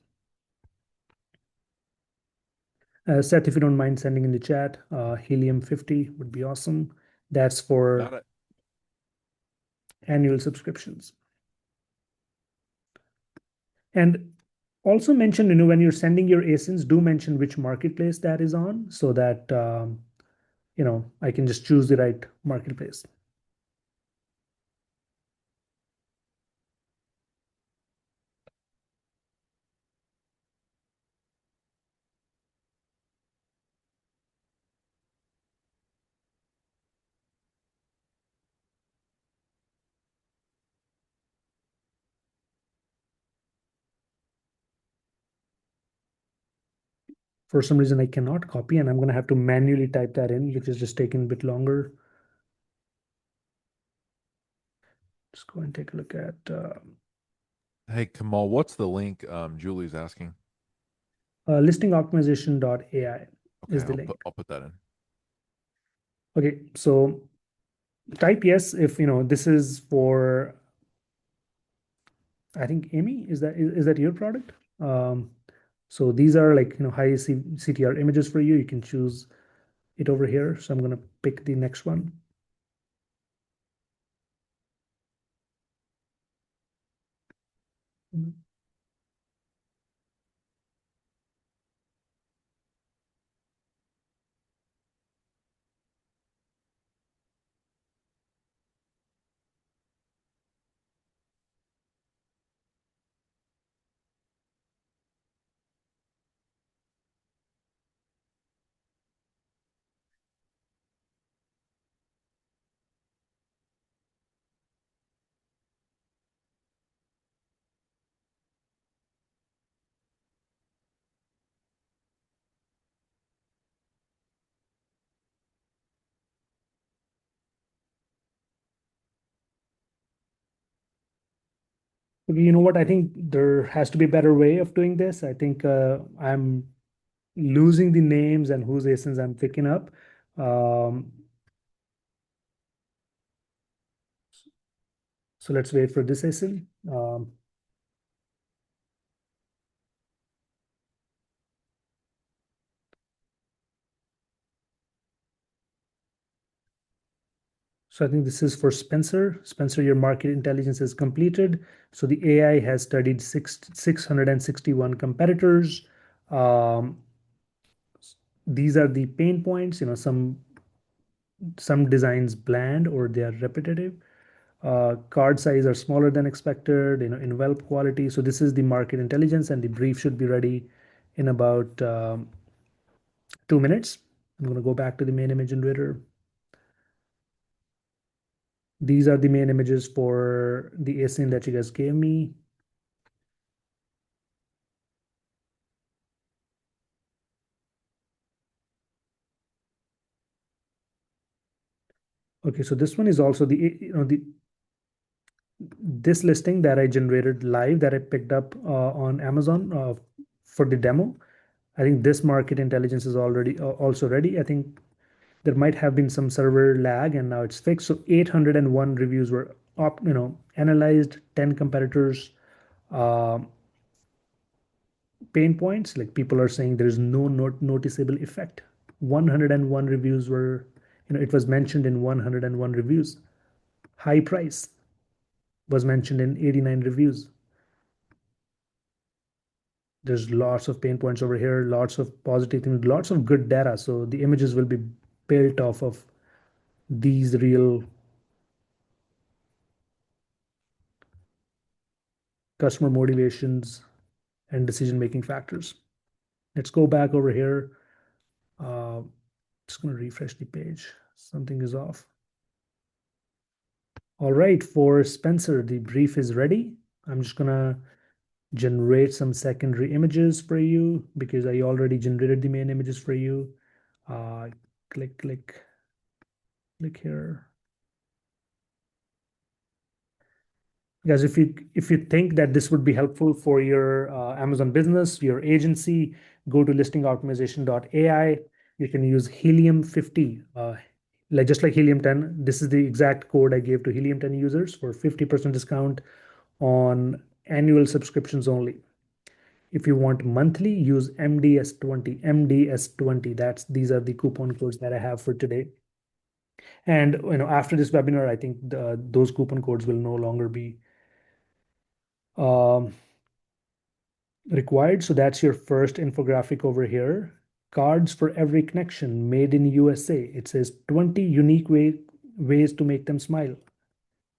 Seth, if you don't mind sending in the chat, helium 50 would be awesome. That's Got for it. annual subscriptions. And also mention, when you're sending your ASINs, do mention which marketplace that is on so that, I can just choose the right marketplace. For some reason, I cannot copy, and I'm going to have to manually type that in, which is just taking a bit longer. Just go and take a look at Hey, Kamal, what's the link Julie's asking? listingoptimization.ai Okay, is the link. I'll put that in. Okay, so type yes if this is for, I think, Amy. Is that your product? So these are like high CTR images for you. You can choose it over here. So I'm gonna pick the next one. Okay, you know what? I think there has to be a better way of doing this. I think I'm losing the names and whose ASINs I'm picking up. Um, so let's wait for this ASIN. So I think this is for Spencer. Spencer, your market intelligence is completed. So the AI has studied 661 competitors. Um, these are the pain points. Some designs bland or they are repetitive. Card size are smaller than expected. Envelope quality. So this is the market intelligence, and the brief should be ready in about 2 minutes. I'm going to go back to the main image generator. These are the main images for the ASIN that you guys gave me. Okay, so this one is also the this listing that I generated live that I picked up on Amazon for the demo. I think this market intelligence is already also ready. I think there might have been some server lag and now it's fixed. So 801 reviews were analyzed, 10 competitors, uh, pain points like people are saying there is no noticeable effect. 101 reviews were, it was mentioned in 101 reviews. High price was mentioned in 89 reviews. There's lots of pain points over here, lots of positive things, lots of good data. So the images will be built off of these real customer motivations and decision making factors. Let's go back over here. Just going to refresh the page. Something is off. All right, for Spencer, the brief is ready. I'm just going to generate some secondary images for you because I already generated the main images for you. Uh, click, click, click here. Guys, if you think that this would be helpful for your Amazon business, your agency, go to listingoptimization.ai. You can use Helium 50, like just like Helium 10. This is the exact code I gave to Helium 10 users for 50% discount on annual subscriptions only. If you want monthly, use MDS20. MDS20. These are the coupon codes that I have for today. And after this webinar, I think those coupon codes will no longer be um, required. So that's your first infographic over here. Cards for every connection made in USA. It says 20 unique ways to make them smile.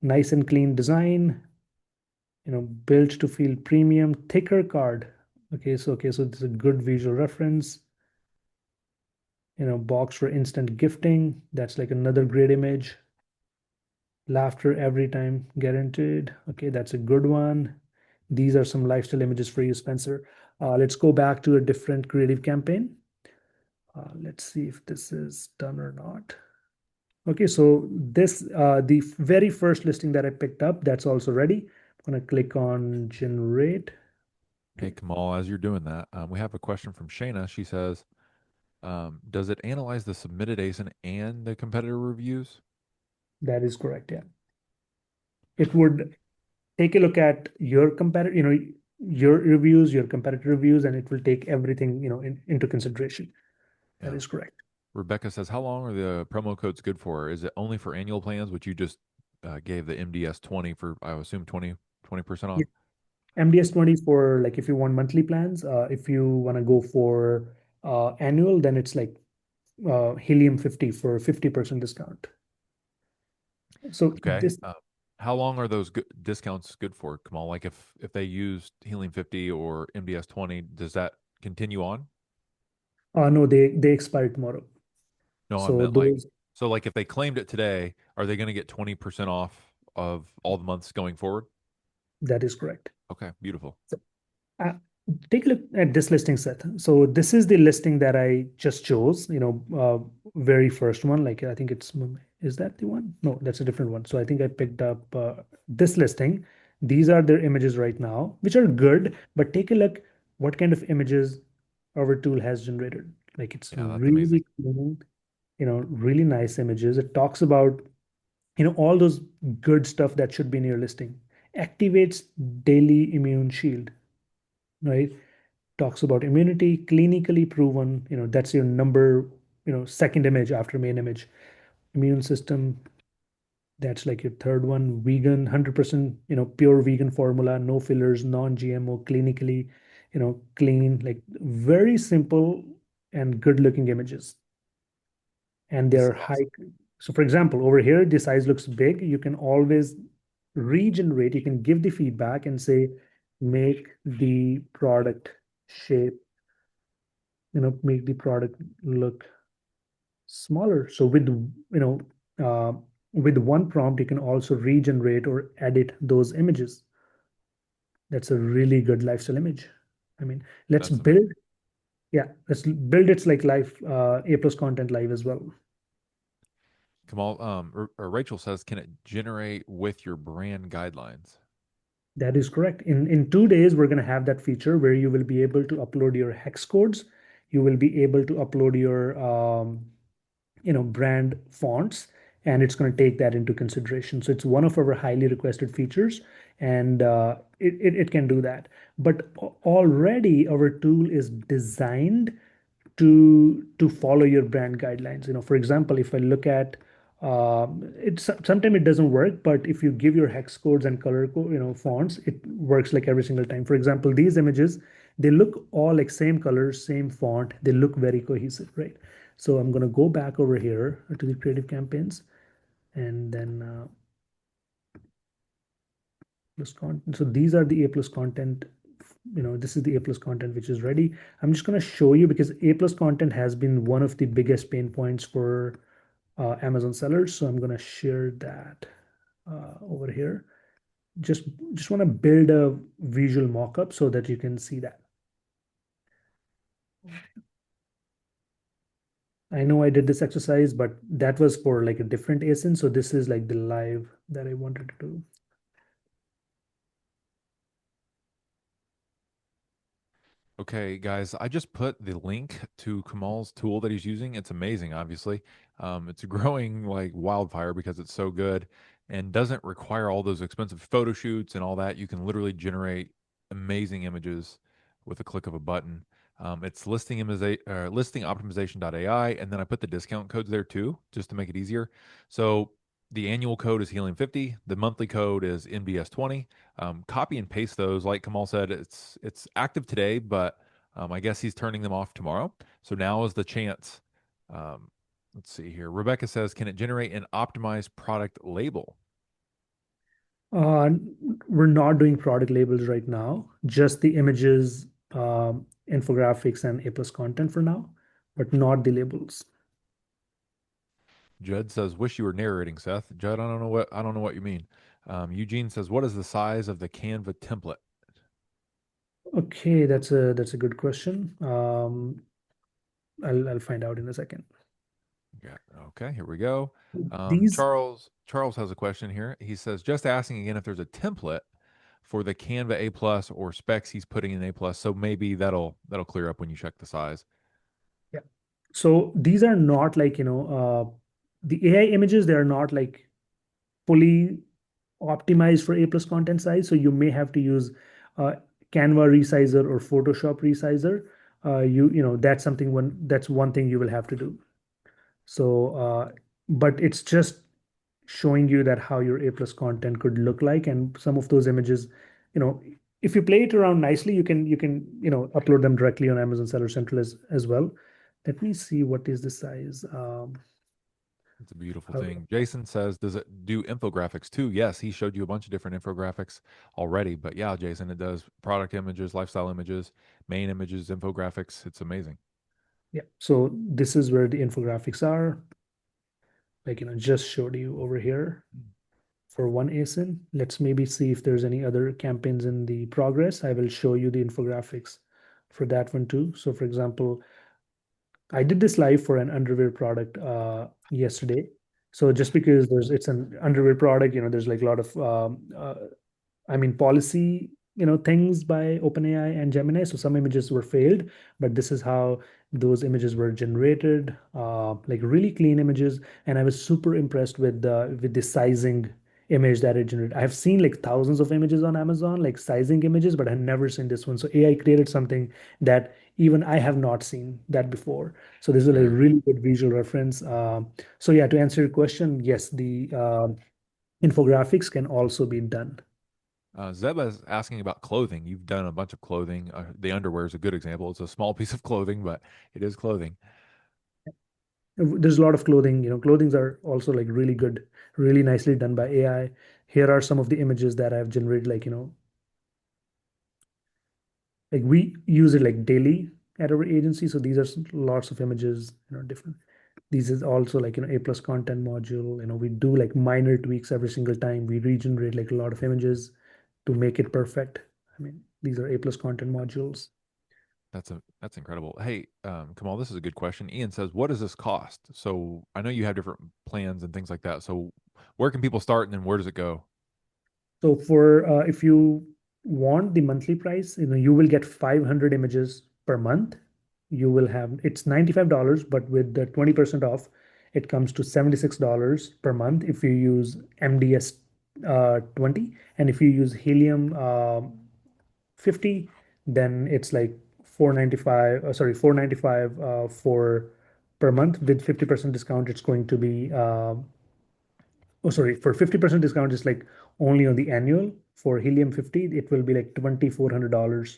Nice and clean design, built to feel premium, thicker card. Okay, so this is a good visual reference. Box for instant gifting. That's like another great image. Laughter every time guaranteed. Okay, that's a good one. These are some lifestyle images for you, Spencer. Let's go back to a different creative campaign. Let's see if this is done or not. Okay, so the very first listing that I picked up, that's also ready. I'm gonna click on generate. Hey, Okay, Kamal, as you're doing that, we have a question from Shayna. She says, does it analyze the submitted ASIN and the competitor reviews? that is correct. Yeah, it would take a look at your competitor, your reviews, your competitor reviews, and it will take everything, into consideration. That Yeah. is correct. Rebecca says, how long are the promo codes good for? Is it only for annual plans, which you just gave the MDS 20 for, I assume 20% off? Yeah. MDS 20 for like if you want monthly plans. If you want to go for annual, then it's like Helium 50 for 50% discount. So Okay. this, How long are those discounts good for, Kamal? Like if they used Helium 50 or MDS 20, does that continue on? no, they expire tomorrow. No, I So meant like, those, so like if they claimed it today, are they going to get 20% off of all the months going forward? that is correct. Okay, beautiful. So, uh, take a look at this listing set. So this is the listing that I just chose, very first one. Like I think is that the one? No, that's a different one. So I think I picked up this listing. These are their images right now, which are good, but take a look what kind of images our tool has generated. Like it's Yeah, that's amazing. really clean, really nice images. It talks about, all those good stuff that should be in your listing. Activates daily immune shield, right? Talks about immunity, clinically proven, that's your number, second image after main image. Immune system, that's like your third one. Vegan, 100%, pure vegan formula, no fillers, non-GMO, clinically, clean, like very simple and good looking images. And This they're is high. awesome. So for example, over here, the size looks big. You can always regenerate. You can give the feedback and say, make the product shape, make the product look smaller. So uh, with one prompt, you can also regenerate or edit those images. That's a really good lifestyle image. I mean, let's That's build, amazing. yeah, let's build its like live A plus content live as well. Kamal, or Rachel says, can it generate with your brand guidelines? That is correct. In 2 days, we're going to have that feature where you will be able to upload your hex codes. You will be able to upload your brand fonts, and it's going to take that into consideration. So it's one of our highly requested features, and it can do that. But already our tool is designed to follow your brand guidelines. For example, if I look at it's sometimes it doesn't work, but if you give your hex codes and fonts, it works like every single time. For example, these images, they look all like same colors, same font. They look very cohesive, right? So I'm going to go back over here to the creative campaigns, and then plus content. So these are the A plus content. This is the A plus content which is ready. I'm just going to show you because A plus content has been one of the biggest pain points for Amazon sellers. So I'm going to share that over here. Just just want to build a visual mock-up so that you can see that. I know I did this exercise, but that was for like a different ASIN. So this is like the live that I wanted to do. Okay, guys, I just put the link to Kamal's tool that he's using. It's amazing, obviously. It's growing like wildfire because it's so good and doesn't require all those expensive photo shoots and all that. You can literally generate amazing images with a click of a button. It's listing optimization.ai, and then I put the discount codes there too, just to make it easier. So the annual code is Helium 50, the monthly code is NBS 20. Copy and paste those. Like Kamal said, it's active today, but I guess he's turning them off tomorrow. So now is the chance. Um, let's see here. Rebecca says, can it generate an optimized product label? Uh, we're not doing product labels right now, just the images, infographics, and A plus content for now, but not the labels. Judd says, wish you were narrating, Seth. Judd, I don't know what you mean. Eugene says, what is the size of the Canva template? Okay, that's a good question. I'll find out in a second. Yeah. Okay, here we go. These Charles has a question here. He says, just asking again if there's a template for the Canva A plus or specs he's putting in A plus. So maybe that'll clear up when you check the size. Yeah. So these are not like, the AI images, they are not like fully optimized for A plus content size. So you may have to use uh, Canva resizer or Photoshop resizer. That's one thing you will have to do. So, but it's just showing you that how your A plus content could look like, and some of those images, you know, if you play it around nicely, you can upload them directly on Amazon Seller Central as well. Let me see what is the size. It's a beautiful How, thing. Jason says, does it do infographics too? Yes, he showed you a bunch of different infographics already. But yeah, Jason, it does product images, lifestyle images, main images, infographics. It's amazing. yeah. So this is where the infographics are. Like just showed you over here for one ASIN. Let's maybe see if there's any other campaigns in the progress. I will show you the infographics for that one too. So for example, I did this live for an underwear product yesterday. So just because it's an underwear product, there's like a lot of I mean, policy, things by OpenAI and Gemini. So some images were failed, but this is how those images were generated, like really clean images. And I was super impressed with the sizing image that it generated. I've seen like thousands of images on Amazon, like sizing images, but I've never seen this one. So AI created something that even I have not seen that before. So this is a Mm. really good visual reference. So yeah, to answer your question, yes, the infographics can also be done. Zeb is asking about clothing. You've done a bunch of clothing. The underwear is a good example. It's a small piece of clothing, but it is clothing. There's a lot of clothing, clothings are also like really good, really nicely done by AI. Here are some of the images that I've generated, like we use it like daily at our agency. So these are lots of images, different. These is also like, A plus content module. We do like minor tweaks every single time. We regenerate like a lot of images to make it perfect. I mean, these are A plus content modules. That's incredible. Hey, Kamal, this is a good question. Ian says, "What does this cost?" So I know you have different plans and things like that. So where can people start, and then where does it go? So for if you want the monthly price, you will get 500 images per month. You will have it's $95, but with the 20% off, it comes to $76 per month if you use MDS 20. And if you use Helium 50, then it's like 495, sorry, 495 for per month. With 50% discount, it's going to be oh, sorry, for 50% discount, it's like only on the annual. For Helium 50, it will be like $2,400,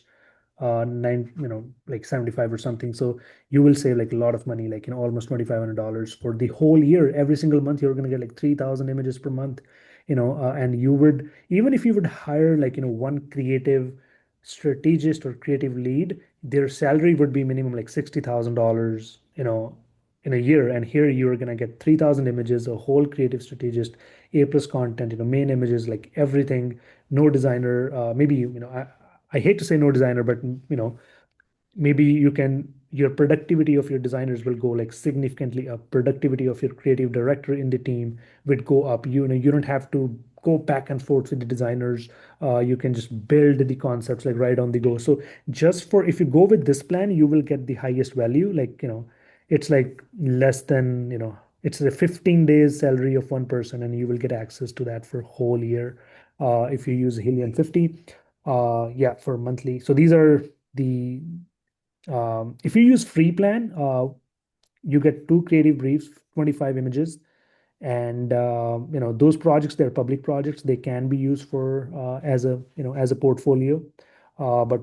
like 75 or something. So you will save like a lot of money, like, almost $2,500 for the whole year. Every single month, you're going to get like 3,000 images per month, and you would, even if you would hire like, one creative strategist or creative lead, their salary would be minimum like $60,000, in a year. And here you're going to get 3,000 images, a whole creative strategist, A plus content, main images, like everything, no designer. Maybe, I hate to say no designer, but, maybe you can, your productivity of your designers will go like significantly up. Productivity of your creative director in the team would go up. You don't have to go back and forth with the designers. You can just build the concepts like right on the go. So just for, if you go with this plan, you will get the highest value. Like, it's like less than, it's a 15 days salary of one person, and you will get access to that for whole year. If you use Helium 50, yeah, for monthly. So these are the if you use free plan, you get two creative briefs, 25 images, and those projects, they're public projects. They can be used for as a portfolio, but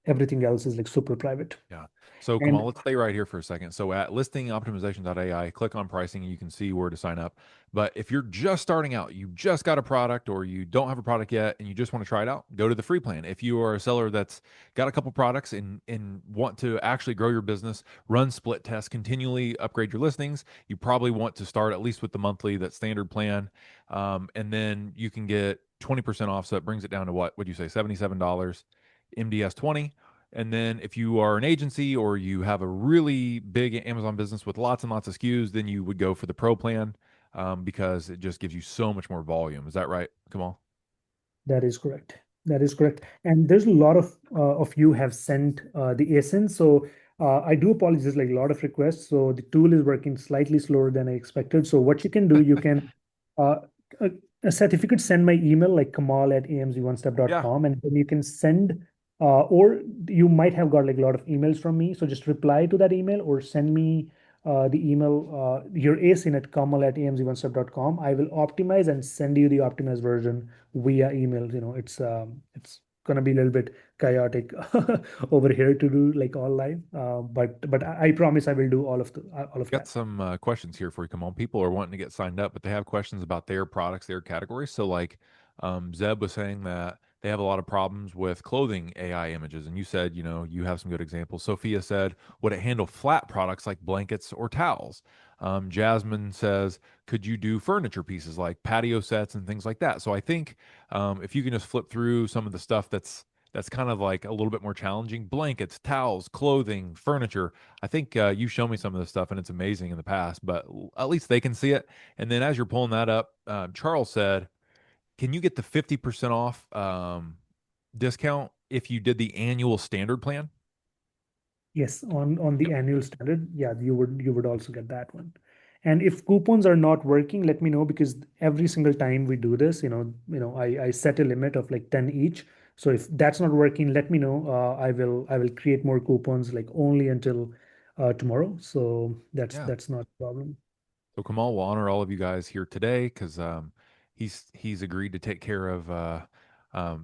everything else is like super private. Yeah. So come on, And let's stay right here for a second. So at listingoptimization.ai, click on pricing and you can see where to sign up. But if you're just starting out, you just got a product or you don't have a product yet and you just want to try it out, go to the free plan. If you are a seller that's got a couple products and want to actually grow your business, run split tests, continually upgrade your listings, you probably want to start at least with the monthly, that standard plan. And then you can get 20% off. So it brings it down to what would you say, $77 MDS 20. And then if you are an agency or you have a really big Amazon business with lots and lots of SKUs, then you would go for the pro plan because it just gives you so much more volume. Is that right, Kamal? that is correct. That is correct. And there's a lot of you have sent the ASIN. So I do apologize, like a lot of requests. So the tool is working slightly slower than I expected. So what you can do, you can uh, uh, Seth, if you could send my email like Yeah. kamal@amz1step.com, and then you can send or you might have got like a lot of emails from me. So just reply to that email or send me the email, your ASIN at kamal@amz1step.com. I will optimize and send you the optimized version via email. It's gonna be a little bit chaotic over here to do like all live, but I promise I will do all of Got that. some questions here for you. Come on, people are wanting to get signed up, but they have questions about their products, their categories. So, like Zeb was saying that they have a lot of problems with clothing AI images, and you said, you have some good examples. Sophia said, would it handle flat products like blankets or towels? Jasmine says, could you do furniture pieces like patio sets and things like that? So, I think if you can just flip through some of the stuff that's kind of like a little bit more challenging, blankets, towels, clothing, furniture. I think you show me some of this stuff and it's amazing in the past, but at least they can see it. And then as you're pulling that up, Charles said, Can you get the 50% off discount if you did the annual standard plan? Yes, on the Yep. annual standard, yeah, you would also get that one. And if coupons are not working, let me know because every single time we do this, I set a limit of like 10 each. So if that's not working, let me know. I will create more coupons like only until tomorrow. So that's Yeah. that's not a problem. So Kamal will honor all of you guys here today because he's agreed to take care of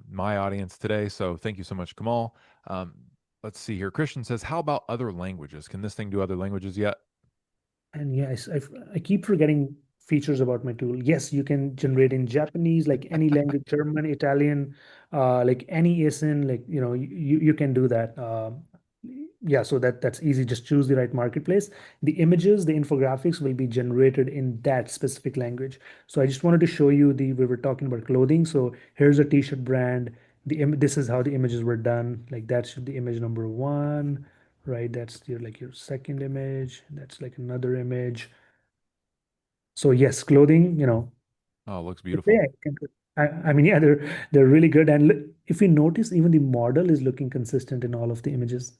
my audience today. So thank you so much, Kamal. Um, let's see here. Christian says, "How about other languages? Can this thing do other languages yet?" And yes, I keep forgetting features about my tool. Yes, you can generate in Japanese, like any language, German, Italian, like any ASIN, like you can do that. Yeah, so that's easy. Just choose the right marketplace. The images, the infographics will be generated in that specific language. So I just wanted to show you we were talking about clothing. So here's a t-shirt brand. This is how the images were done. Like that's the image number one, right? That's your second image. That's like another image. So yes, clothing, Oh, it looks it's beautiful. AI. I mean, yeah, they're really good. And if you notice, even the model is looking consistent in all of the images,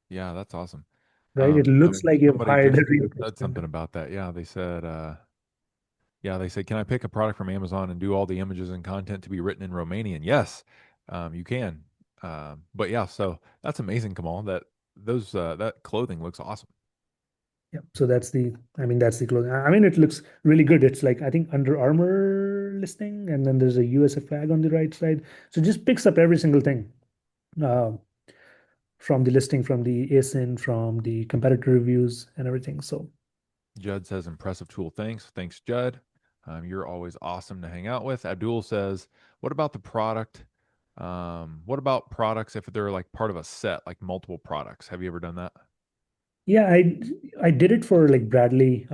Yeah, that's awesome. right? It looks like you've Somebody hired a just real said person. something about that. Yeah, they said, "Can I pick a product from Amazon and do all the images and content to be written in Romanian?" Yes, you can. But yeah, so that's amazing, Kamal. That clothing looks awesome. Yeah. So that's the clothing. I mean, it looks really good. It's like I think Under Armour listing, and then there's a USA flag on the right side. So it just picks up every single thing. Uh, from the listing, from the ASIN, from the competitor reviews and everything. So Judd says, "Impressive tool. Thanks, thanks, Judd. You're always awesome to hang out with." Abdul says, "What about the product? What about products if they're like part of a set, like multiple products? Have you ever done that?" yeah, I did it for like Bradley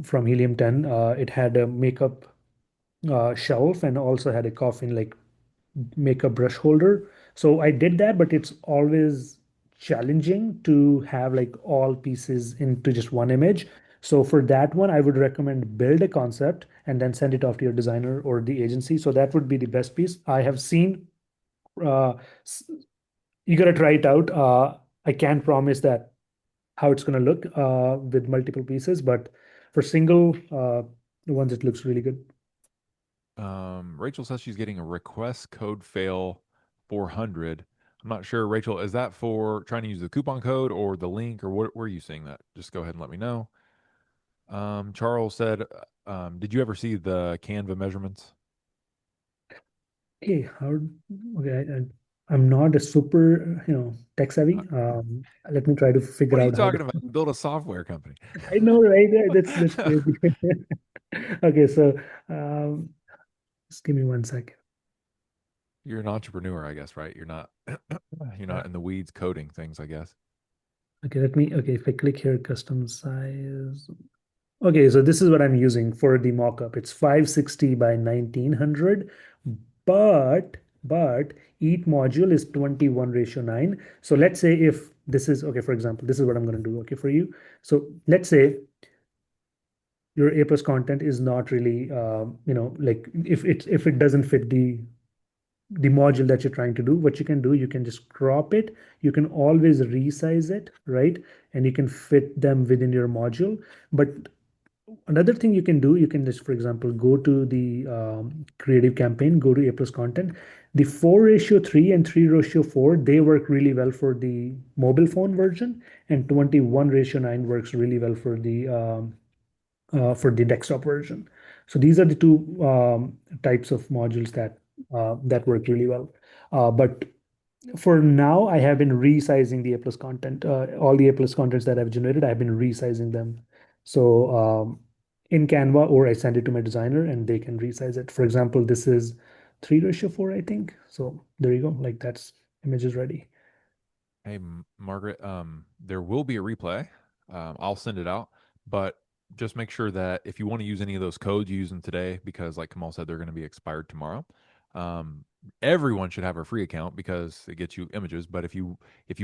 from Helium 10. It had a makeup shelf and also had a coffin like makeup brush holder. So I did that, but it's always challenging to have like all pieces into just one image. So for that one, I would recommend build a concept and then send it off to your designer or the agency. So that would be the best piece. I have seen uh, you gotta try it out. I can't promise that how it's gonna look with multiple pieces, but for single ones, it looks really good. Rachel says she's getting a request code fail 400. I'm not sure, Rachel, is that for trying to use the coupon code or the link or what? Where are you seeing that? Just go ahead and let me know. Charles said, "Did you ever see the Canva measurements?" Okay, okay, I'm not a super, tech Uh, savvy. Let me try to What figure are you out how to. talking about? You build a software company. I know, right? That's crazy. Okay, so um, just give me 1 second. You're an entrepreneur, I guess, right? You're Uh, not in the weeds coding things, I guess. okay, okay, if I click here, custom size. Okay, so this is what I'm using for the mockup. It's 560 by 1900, but each module is 21:9. So let's say if this is okay, for example, this is what I'm going to do, okay, for you. So let's say your A plus content is not really, like if it doesn't fit the module that you're trying to do, what you can do, you can just crop it. You can always resize it, right? And you can fit them within your module. But another thing you can do, you can just, for example, go to the creative campaign, go to A plus content. The 4:3 and 3:4, they work really well for the mobile phone version, and 21:9 works really well for the desktop version. So these are the two types of modules that work really well. But for now, I have been resizing the A plus content. All the A plus contents that I've generated, I've been resizing them. So in Canva, or I send it to my designer and they can resize it. For example, this is 3:4, I think. So there you go. Like that's image is ready. Hey, Margaret, there will be a replay. I'll send it out, but just make sure that if you want to use any of those codes, you use them today because, like Kamal said, they're going to be expired tomorrow. Um, Everyone should have a free account because it gets you images. But if you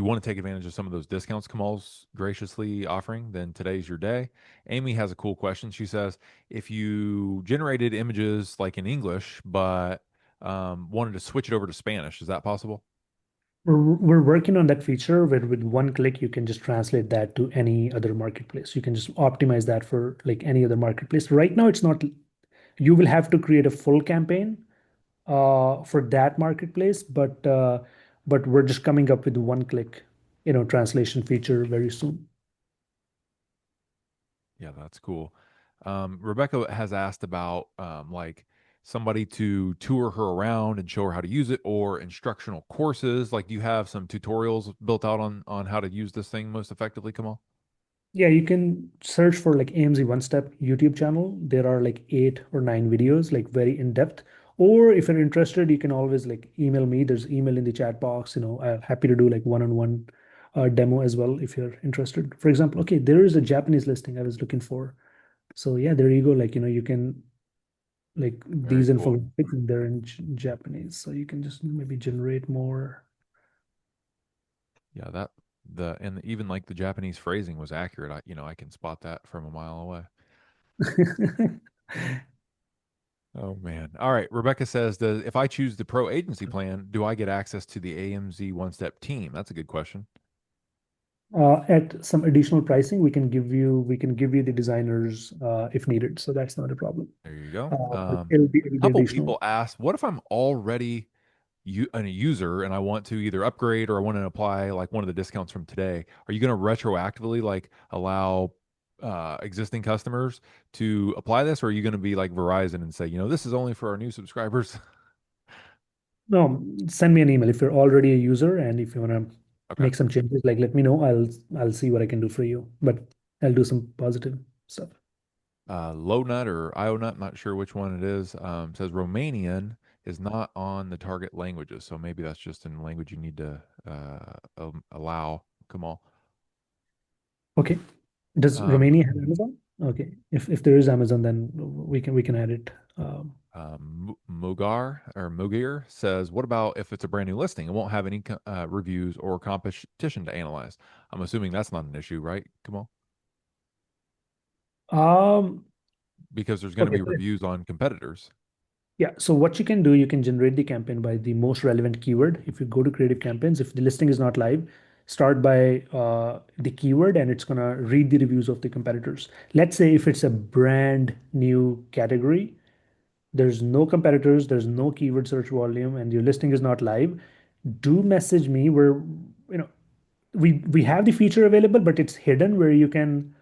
want to take advantage of some of those discounts Kamal's graciously offering, then today's your day. Amy has a cool question. She says, if you generated images like in English, but wanted to switch it over to Spanish, is that possible? We're working on that feature where with one click you can just translate that to any other marketplace. You can just optimize that for like any other marketplace. Right now, it's not. You will have to create a full campaign for that marketplace, but we're just coming up with one click, translation feature very soon. Yeah, that's cool. Rebecca has asked about like somebody to tour her around and show her how to use it, or instructional courses. Like, do you have some tutorials built out on how to use this thing most effectively, Kamal? Yeah, you can search for like AMZ One Step YouTube channel. There are like 8 or 9 videos, like very in depth. Or if you're interested, you can always like email me. There's email in the chat box. I'm happy to do like one-on-one demo as well if you're interested. For example, okay, there is a Japanese listing I was looking for. So yeah, there you go. Like, you can like Very these cool. infographics, they're in Japanese. So you can just maybe generate more. Yeah, that the and even like the Japanese phrasing was accurate. I can spot that from a mile away. Oh man. All right. Rebecca says, does if I choose the pro agency plan, do I get access to the AMZ one step team? That's a good question. At some additional pricing, we can give you the designers if needed. So that's not a problem. There you go. But it'll be Couple additional. people asked, what if I'm already a user and I want to either upgrade or I want to apply like one of the discounts from today? Are you going to retroactively like allow existing customers to apply this, or are you going to be like Verizon and say, this is only for our new subscribers? No, send me an email if you're already a user and if you want to Okay. make some changes. Like let me know. I'll see what I can do for you. But I'll do some positive stuff. Low Nut or IONut, not sure which one it is, says Romanian is not on the target languages. So maybe that's just in language you need to allow. Come on. Okay. Does Um, Romania have Amazon? Okay. If there is Amazon, then we can add it. Mugar or Mugir says, what about if it's a brand new listing? It won't have any reviews or competition to analyze. I'm assuming that's not an issue, right? Come on. Um, Because there's going to okay. be reviews on competitors. Yeah, so what you can do, you can generate the campaign by the most relevant keyword. If you go to creative campaigns, if the listing is not live, start by the keyword and it's going to read the reviews of the competitors. Let's say if it's a brand new category, there's no competitors, there's no keyword search volume, and your listing is not live, do message me where, you know, we have the feature available, but it's hidden where you can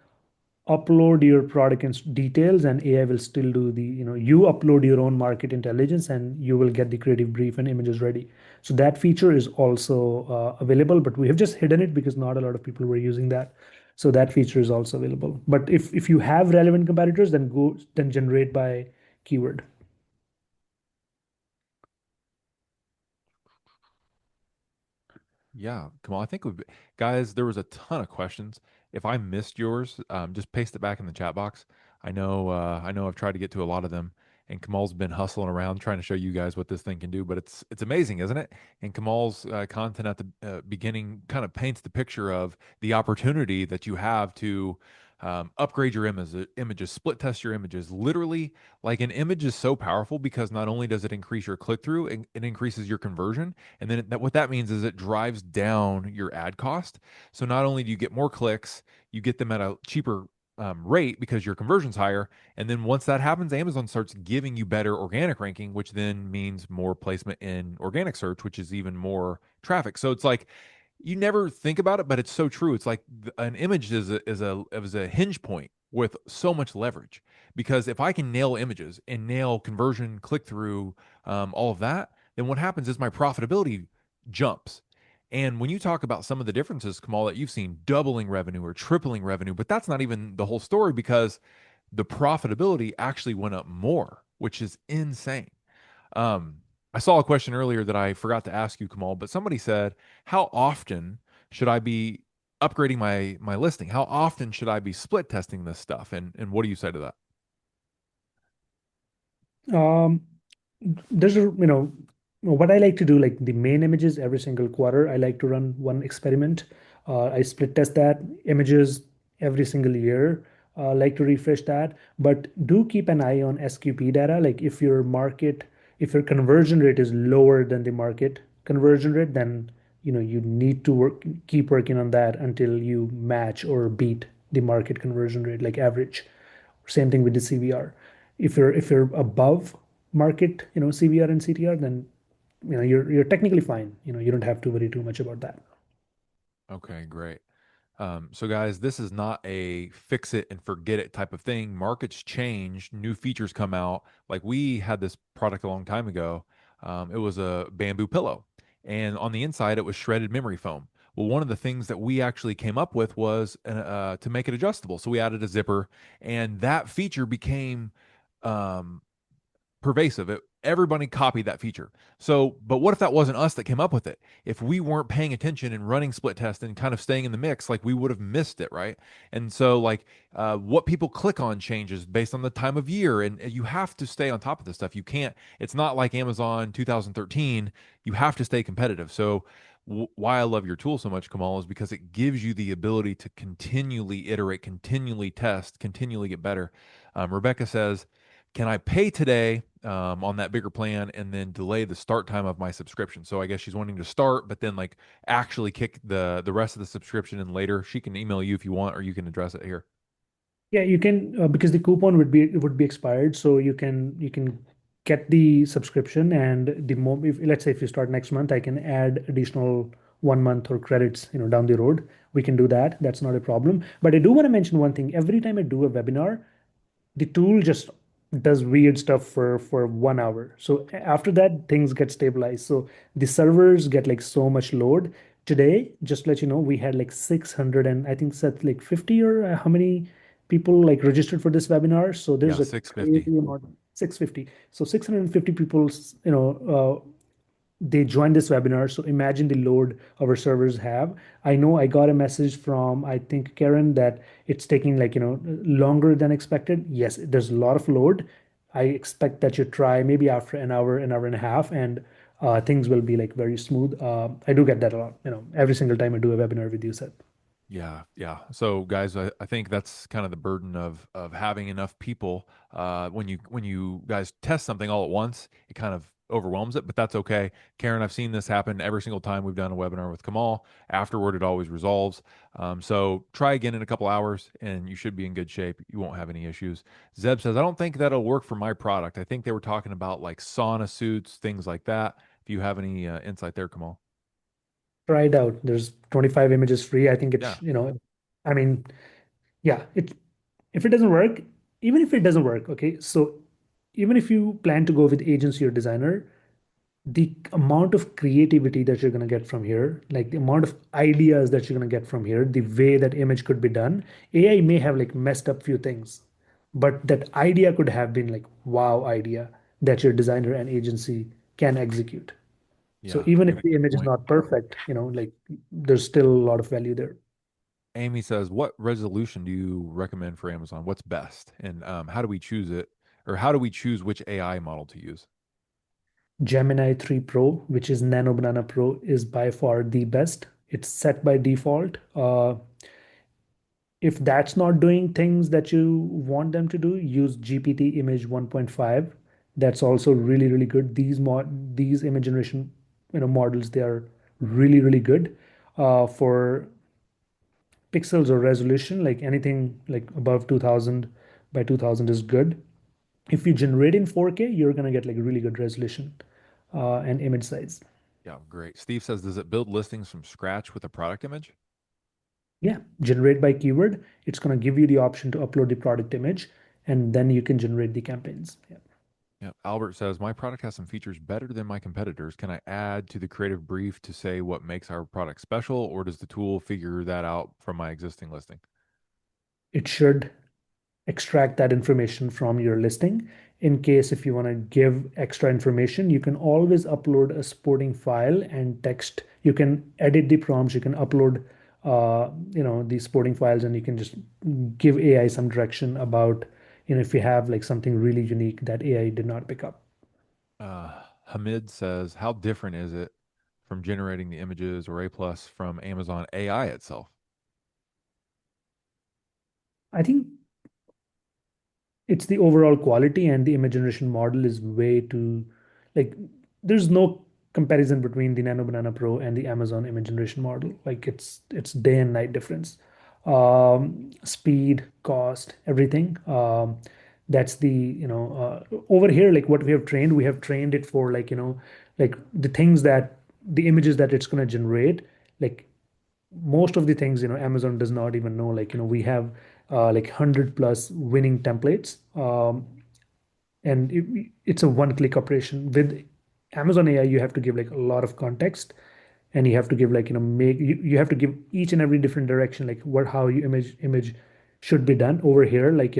upload your product and details and AI will still do you upload your own market intelligence and you will get the creative brief and images ready. So that feature is also available, but we have just hidden it because not a lot of people were using that. So that feature is also available. But if you have relevant competitors, then generate by keyword. Yeah, come on. I think guys, there was a ton of questions. If I missed yours, just paste it back in the chat box. I know I've tried to get to a lot of them, and Kamal's been hustling around trying to show you guys what this thing can do. But it's amazing, isn't it? And Kamal's content at the beginning kind of paints the picture of the opportunity that you have to upgrade your images, split test your images. Literally, like an image is so powerful because not only does it increase your click through, it increases your conversion. And then what that means is it drives down your ad cost. So not only do you get more clicks, you get them at a cheaper rate because your conversion's higher. And then once that happens, Amazon starts giving you better organic ranking, which then means more placement in organic search, which is even more traffic. So it's like you never think about it, but it's so true. It's like an image is a hinge point with so much leverage because if I can nail images and nail conversion, click through, all of that, then what happens is my profitability jumps. And when you talk about some of the differences, Kamal, that you've seen doubling revenue or tripling revenue, but that's not even the whole story because the profitability actually went up more, which is insane. Um, I saw a question earlier that I forgot to ask you, Kamal, but somebody said, how often should I be upgrading my listing? How often should I be split testing this stuff? And what do you say to that? Um, there's a, what I like to do, like the main images every single quarter, I like to run one experiment. I split test that images every single year. Like to refresh that, but do keep an eye on SQP data. Like if your conversion rate is lower than the market conversion rate, then you need to keep working on that until you match or beat the market conversion rate, like average. Same thing with the CVR. If you're above market, CVR and CTR, then you're technically fine. You don't have to worry too much about that. Okay, great. So, guys, this is not a fix it and forget it type of thing. Markets change, new features come out. Like we had this product a long time ago. It was a bamboo pillow, and on the inside, it was shredded memory foam. Well, one of the things that we actually came up with was to make it adjustable. So we added a zipper, and that feature became um, pervasive. Everybody copied that feature. So, but what if that wasn't us that came up with it? If we weren't paying attention and running split test and kind of staying in the mix, like we would have missed it, right? And so, like, what people click on changes based on the time of year, and you have to stay on top of this stuff. You can't. It's not like Amazon 2013. You have to stay competitive. So. Why I love your tool so much, Kamal, is because it gives you the ability to continually iterate, continually test, continually get better. Rebecca says, can I pay today on that bigger plan and then delay the start time of my subscription? So I guess she's wanting to start, but then like actually kick the rest of the subscription in later. She can email you if you want, or you can address it here. Yeah, you can because the coupon would be expired, so you can get the subscription and the moment, if let's say if you start next month, I can add additional 1 month or credits, down the road. We can do that. That's not a problem. But I do want to mention one thing. Every time I do a webinar, the tool just does weird stuff for 1 hour. So after that, things get stabilized. So the servers get like so much load. Today, just to let you know, we had like 600 and I think set like 50 or how many people like registered for this webinar. So there's Yeah, a 650. crazy amount, 650. So 650 people, they joined this webinar. So imagine the load our servers have. I know I got a message from, I think, Karen, that it's taking like, longer than expected. Yes, there's a lot of load. I expect that you try maybe after an hour and a half, and things will be like very smooth. I do get that a lot, every single time I do a webinar with you, Seth. Yeah, yeah. So, guys, I think that's kind of the burden of having enough people. When you guys test something all at once, it kind of overwhelms it, but that's okay. Karen, I've seen this happen every single time we've done a webinar with Kamal. Afterward, it always resolves. So try again in a couple hours, and you should be in good shape. You won't have any issues. Zeb says, I don't think that'll work for my product. I think they were talking about like sauna suits, things like that. If you have any insight there, Kamal. Try it out. There's 25 images free. I think Yeah. I mean, yeah, if it doesn't work, even if it doesn't work, okay, so even if you plan to go with agency or designer, the amount of creativity that you're going to get from here, like the amount of ideas that you're going to get from here, the way that image could be done, AI may have like messed up few things, but that idea could have been like wow idea that your designer and agency can execute. So Yeah, even you if make a the good image is point. not perfect, like there's still a lot of value there. Amy says, "What resolution do you recommend for Amazon? What's best, and how do we choose it, or how do we choose which AI model to use?" Gemini 3 Pro, which is Nano Banana Pro, is by far the best. It's set by default. If that's not doing things that you want them to do, use GPT Image 1.5. That's also really, really good. These image generation, models, they are really, really good for pixels or resolution. Like anything like above 2000 by 2000 is good. If you generate in 4K, you're gonna get like really good resolution and image size. Yeah, great. Steve says, "Does it build listings from scratch with a product image?" Yeah, generate by keyword. It's gonna give you the option to upload the product image, and then you can generate the campaigns. Yeah. Yeah. Albert says, "My product has some features better than my competitors. Can I add to the creative brief to say what makes our product special, or does the tool figure that out from my existing listing?" It should extract that information from your listing. In case if you want to give extra information, you can always upload a supporting file and text. You can edit the prompts, you can upload the supporting files, and you can just give AI some direction about, if you have like something really unique that AI did not pick up. Hamid says, how different is it from generating the images or A plus from Amazon AI itself? I think it's the overall quality, and the image generation model is way too, like, there's no comparison between the Nano Banana Pro and the Amazon image generation model. Like, it's day and night difference. Speed, cost, everything. That's the, over here, like what we have trained it for, like, like the things that the images that it's going to generate, like most of the things, Amazon does not even know. Like, we have like 100 plus winning templates, and it's a one click operation. With Amazon AI, you have to give like a lot of context, and you have to give, like, you have to give each and every different direction, like what how you image should be done. Over here, like,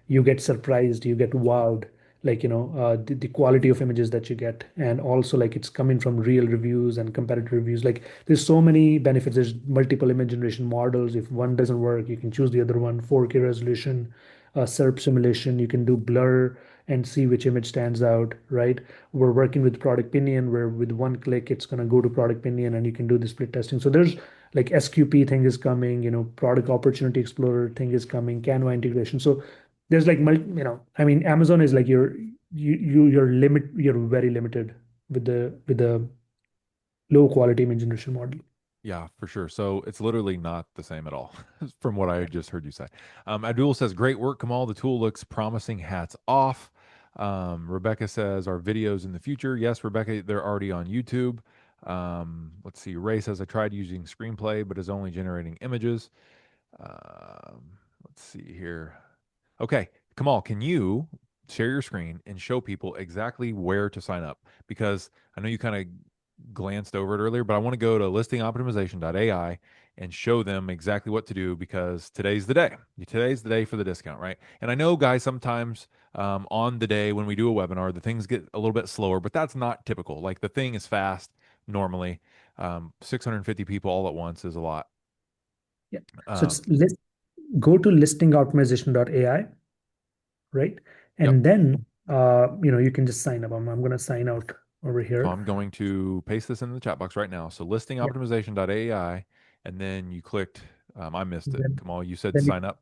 you get surprised, you get wowed, like, the quality of images that you get, and also like it's coming from real reviews and comparative reviews. Like, there's so many benefits. There's multiple image generation models. If one doesn't work, you can choose the other one. 4K resolution, SERP simulation, you can do blur and see which image stands out, right? We're working with Product Pinion, where with one click it's going to go to Product Pinion and you can do the split testing. So there's like SQP thing is coming, Product Opportunity Explorer thing is coming, Canva integration. So there's like I mean, Amazon is like you're very limited with the low quality image generation model. Yeah, for sure. So it's literally not the same at all from what I just heard you say. Abdul says, great work, Kamal. The tool looks promising. Hats off. Rebecca says, our videos in the future. Yes, Rebecca, they're already on YouTube. Let's see. Ray says, I tried using Screenplay, but is only generating images. Let's see here. Okay, Kamal, can you share your screen and show people exactly where to sign up? Because I know you kind of glanced over it earlier, but I want to go to listingoptimization.ai and show them exactly what to do because today's the day. Today's the day for the discount, right? And I know, guys, sometimes on the day when we do a webinar, the things get a little bit slower, but that's not typical. Like the thing is fast normally. 650 people all at once is a lot. Yeah. So Um, go to listingoptimization.ai, right? yep. And then you can just sign up. I'm going to sign out over So here. I'm going to paste this in the chat box right now. So Yeah. listingoptimization.ai, and then you clicked, I missed it. Then Kamal, you said then sign up,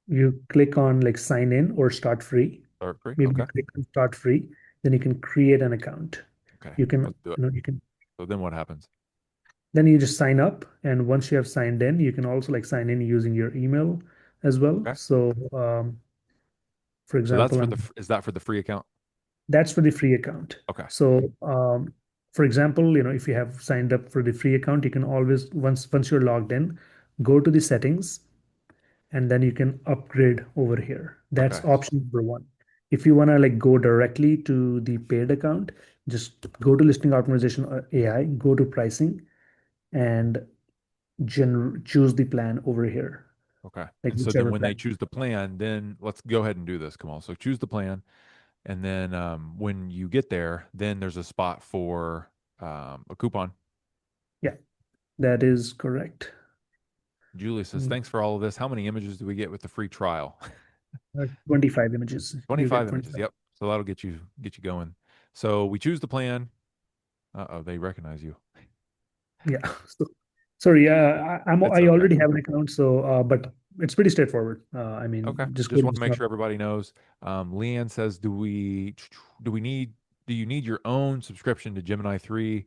you click on like sign in or start free. start free. Maybe you Okay. click on start free. Then you can create an account. Okay. You can, Let's do it. you can, So then what happens? then you just sign up. And once you have signed in, you can also like sign in using your email as well. Okay. So, for So that's example, for is that for the free account? that's for the free account. Okay. So, for example, if you have signed up for the free account, you can always, once you're logged in, go to the settings, and then you can upgrade over here. That's Okay. option number one. If you want to like go directly to the paid account, just go to listing optimization AI, go to pricing, and choose the plan over here, Okay. like And so then whichever when they plan. choose the plan, then let's go ahead and do this, Kamal. So choose the plan. And then when you get there, then there's a spot for a coupon. Yeah, that is correct. Julie says, Mm, thanks for all of this. How many images do we get with the free trial? 25 images. You get 25 images. 25. Yep. So that'll get you going. So we choose the plan. Uh-oh, they recognize you. Yeah. So, sorry, It's I okay. already have an account, so but it's pretty straightforward. I mean, Okay. just go Just to want to this. make sure everybody knows. Leanne says, do we need do you need your own subscription to Gemini 3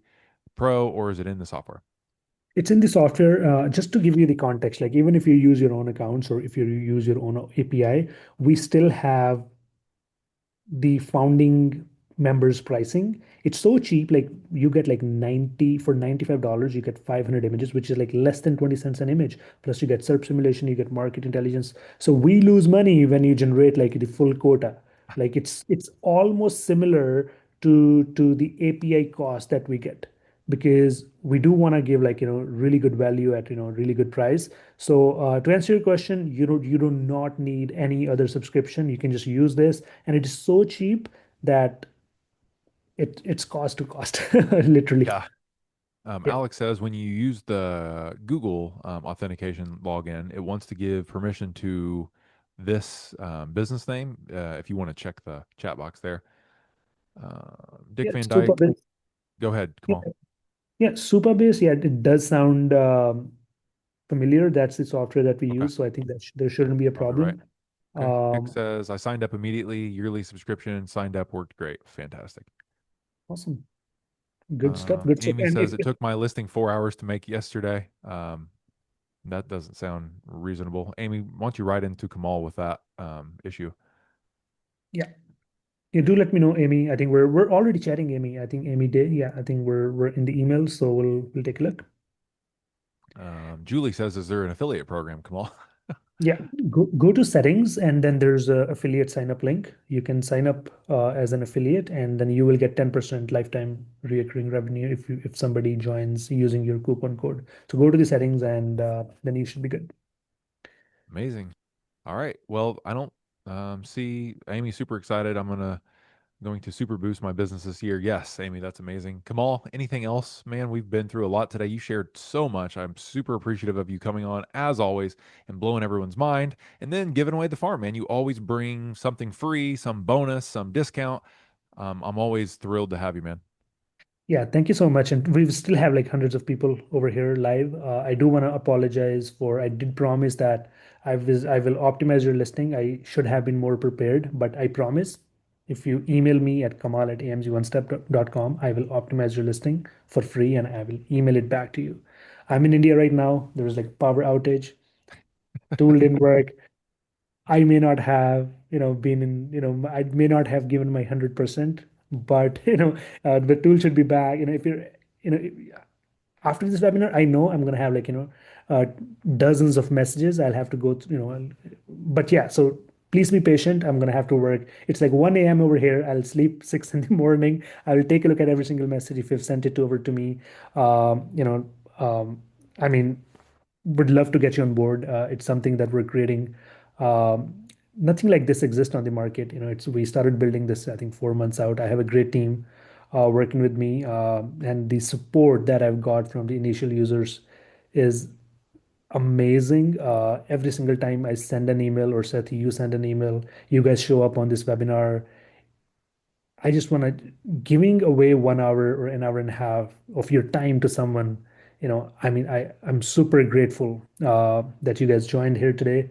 Pro or is it in the software? It's in the software. Just to give you the context, like even if you use your own accounts or if you use your own API, we still have the founding members pricing. It's so cheap. Like you get like 90 for $95, you get 500 images, which is like less than 20 cents an image. Plus you get SERP simulation, you get market intelligence. So we lose money when you generate like the full quota. Like it's almost similar to the API cost that we get, because we do want to give like really good value at really good price. So to answer your question, you do not need any other subscription. You can just use this, and it is so cheap that it's cost to cost, literally. Yeah. Yeah, Alex says when you use the Google authentication login, it wants to give permission to this business name. If you want to check the chat box there, Dick Yeah, Van Dyke. Superbase. Go ahead, Yeah, Kamal. yeah, Superbase. Yeah, it does sound familiar. That's the software that we Okay. use, so I think that there shouldn't be a Probably right. problem. Okay. Dick Um, says, I signed up immediately, yearly subscription, signed up, worked great. Fantastic. awesome, good stuff, good stuff. Amy And says, it took my listing 4 hours to make yesterday. That doesn't sound reasonable. Amy, why don't you write into Kamal with that issue? yeah, you do let me know, Amy. I think we're already chatting, Amy. I think Amy did. Yeah, I think we're in the email, so we'll take a look. Julie says, is there an affiliate program, Kamal? Yeah, go to settings and then there's a affiliate sign up link. You can sign up as an affiliate and then you will get 10% lifetime recurring revenue if somebody joins using your coupon code. So go to the settings and then you should be good. Amazing. All right. Well, I don't see Amy super excited. I'm going to super boost my business this year. Yes, Amy, that's amazing. Kamal, anything else, man? We've been through a lot today. You shared so much. I'm super appreciative of you coming on as always and blowing everyone's mind and then giving away the farm, man. You always bring something free, some bonus, some discount. I'm always thrilled to have you, man. Yeah, thank you so much. And we still have like hundreds of people over here live. I do want to apologize for I did promise that I will optimize your listing. I should have been more prepared, but I promise if you email me at kamal@amg1step.com, I will optimize your listing for free and I will email it back to you. I'm in India right now. There was like power outage, tool didn't work. I may not have, been in, I may not have given my 100%, but, the tool should be back. If you're, you know, after this webinar, I know I'm going to have like, uh, dozens of messages. I'll have to go through, but yeah, so please be patient. I'm going to have to work. It's like 1 a.m. over here. I'll sleep 6 in the morning. I will take a look at every single message if you've sent it over to me. Um, you know, um, I mean, would love to get you on board. It's something that we're creating. Um, Nothing like this exists on the market. It's we started building this, I think, 4 months out. I have a great team working with me, and the support that I've got from the initial users is amazing. Every single time I send an email or Seth, you send an email, you guys show up on this webinar. I just want to giving away 1 hour or an hour and a half of your time to someone. I mean, I'm super grateful that you guys joined here today.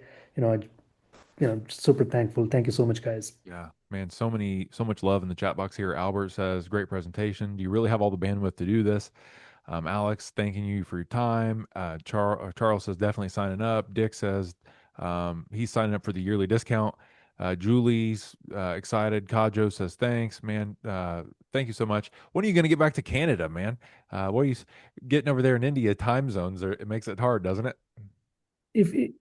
Super thankful. Thank you so much, guys. Yeah, man, so much love in the chat box here. Albert says, great presentation. Do you really have all the bandwidth to do this? Alex, thanking you for your time. Charles says, definitely signing up. Dick says, he's signing up for the yearly discount. Julie's excited. Kajo says, thanks, man. Thank you so much. When are you going to get back to Canada, man? What are you getting over there in India? Time zones, it makes it hard, doesn't it? If it,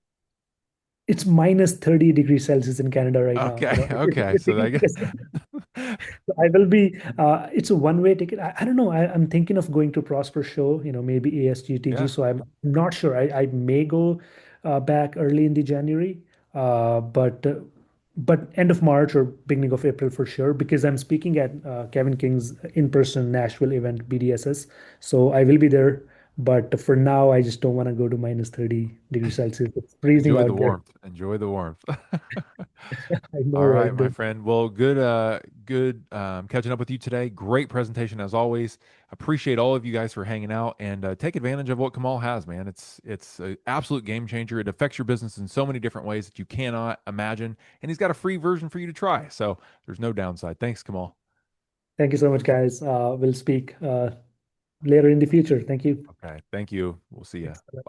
it's minus 30 degrees Celsius in Canada right now, Okay, okay. it's So taking I like guess, so I will be, it's a one-way ticket. I don't know. I'm thinking of going to Prosper Show, maybe ASGTG. yeah. So I'm not sure. I may go back early in the January, but end of March or beginning of April for sure, because I'm speaking at Kevin King's in-person Nashville event, BDSS. So I will be there. But for now, I just don't want to go to minus 30 degrees Celsius. It's freezing Enjoy the out there. warmth. Enjoy the warmth. I know, All right, right? my friend. Well, good catching up with you today. Great presentation as always. Appreciate all of you guys for hanging out and take advantage of what Kamal has, man. It's an absolute game changer. It affects your business in so many different ways that you cannot imagine, and he's got a free version for you to try. So there's no downside. Thanks, Kamal. Thank you so much, guys. We'll speak later in the future. Thank you. Okay, thank you. We'll see you. Thanks.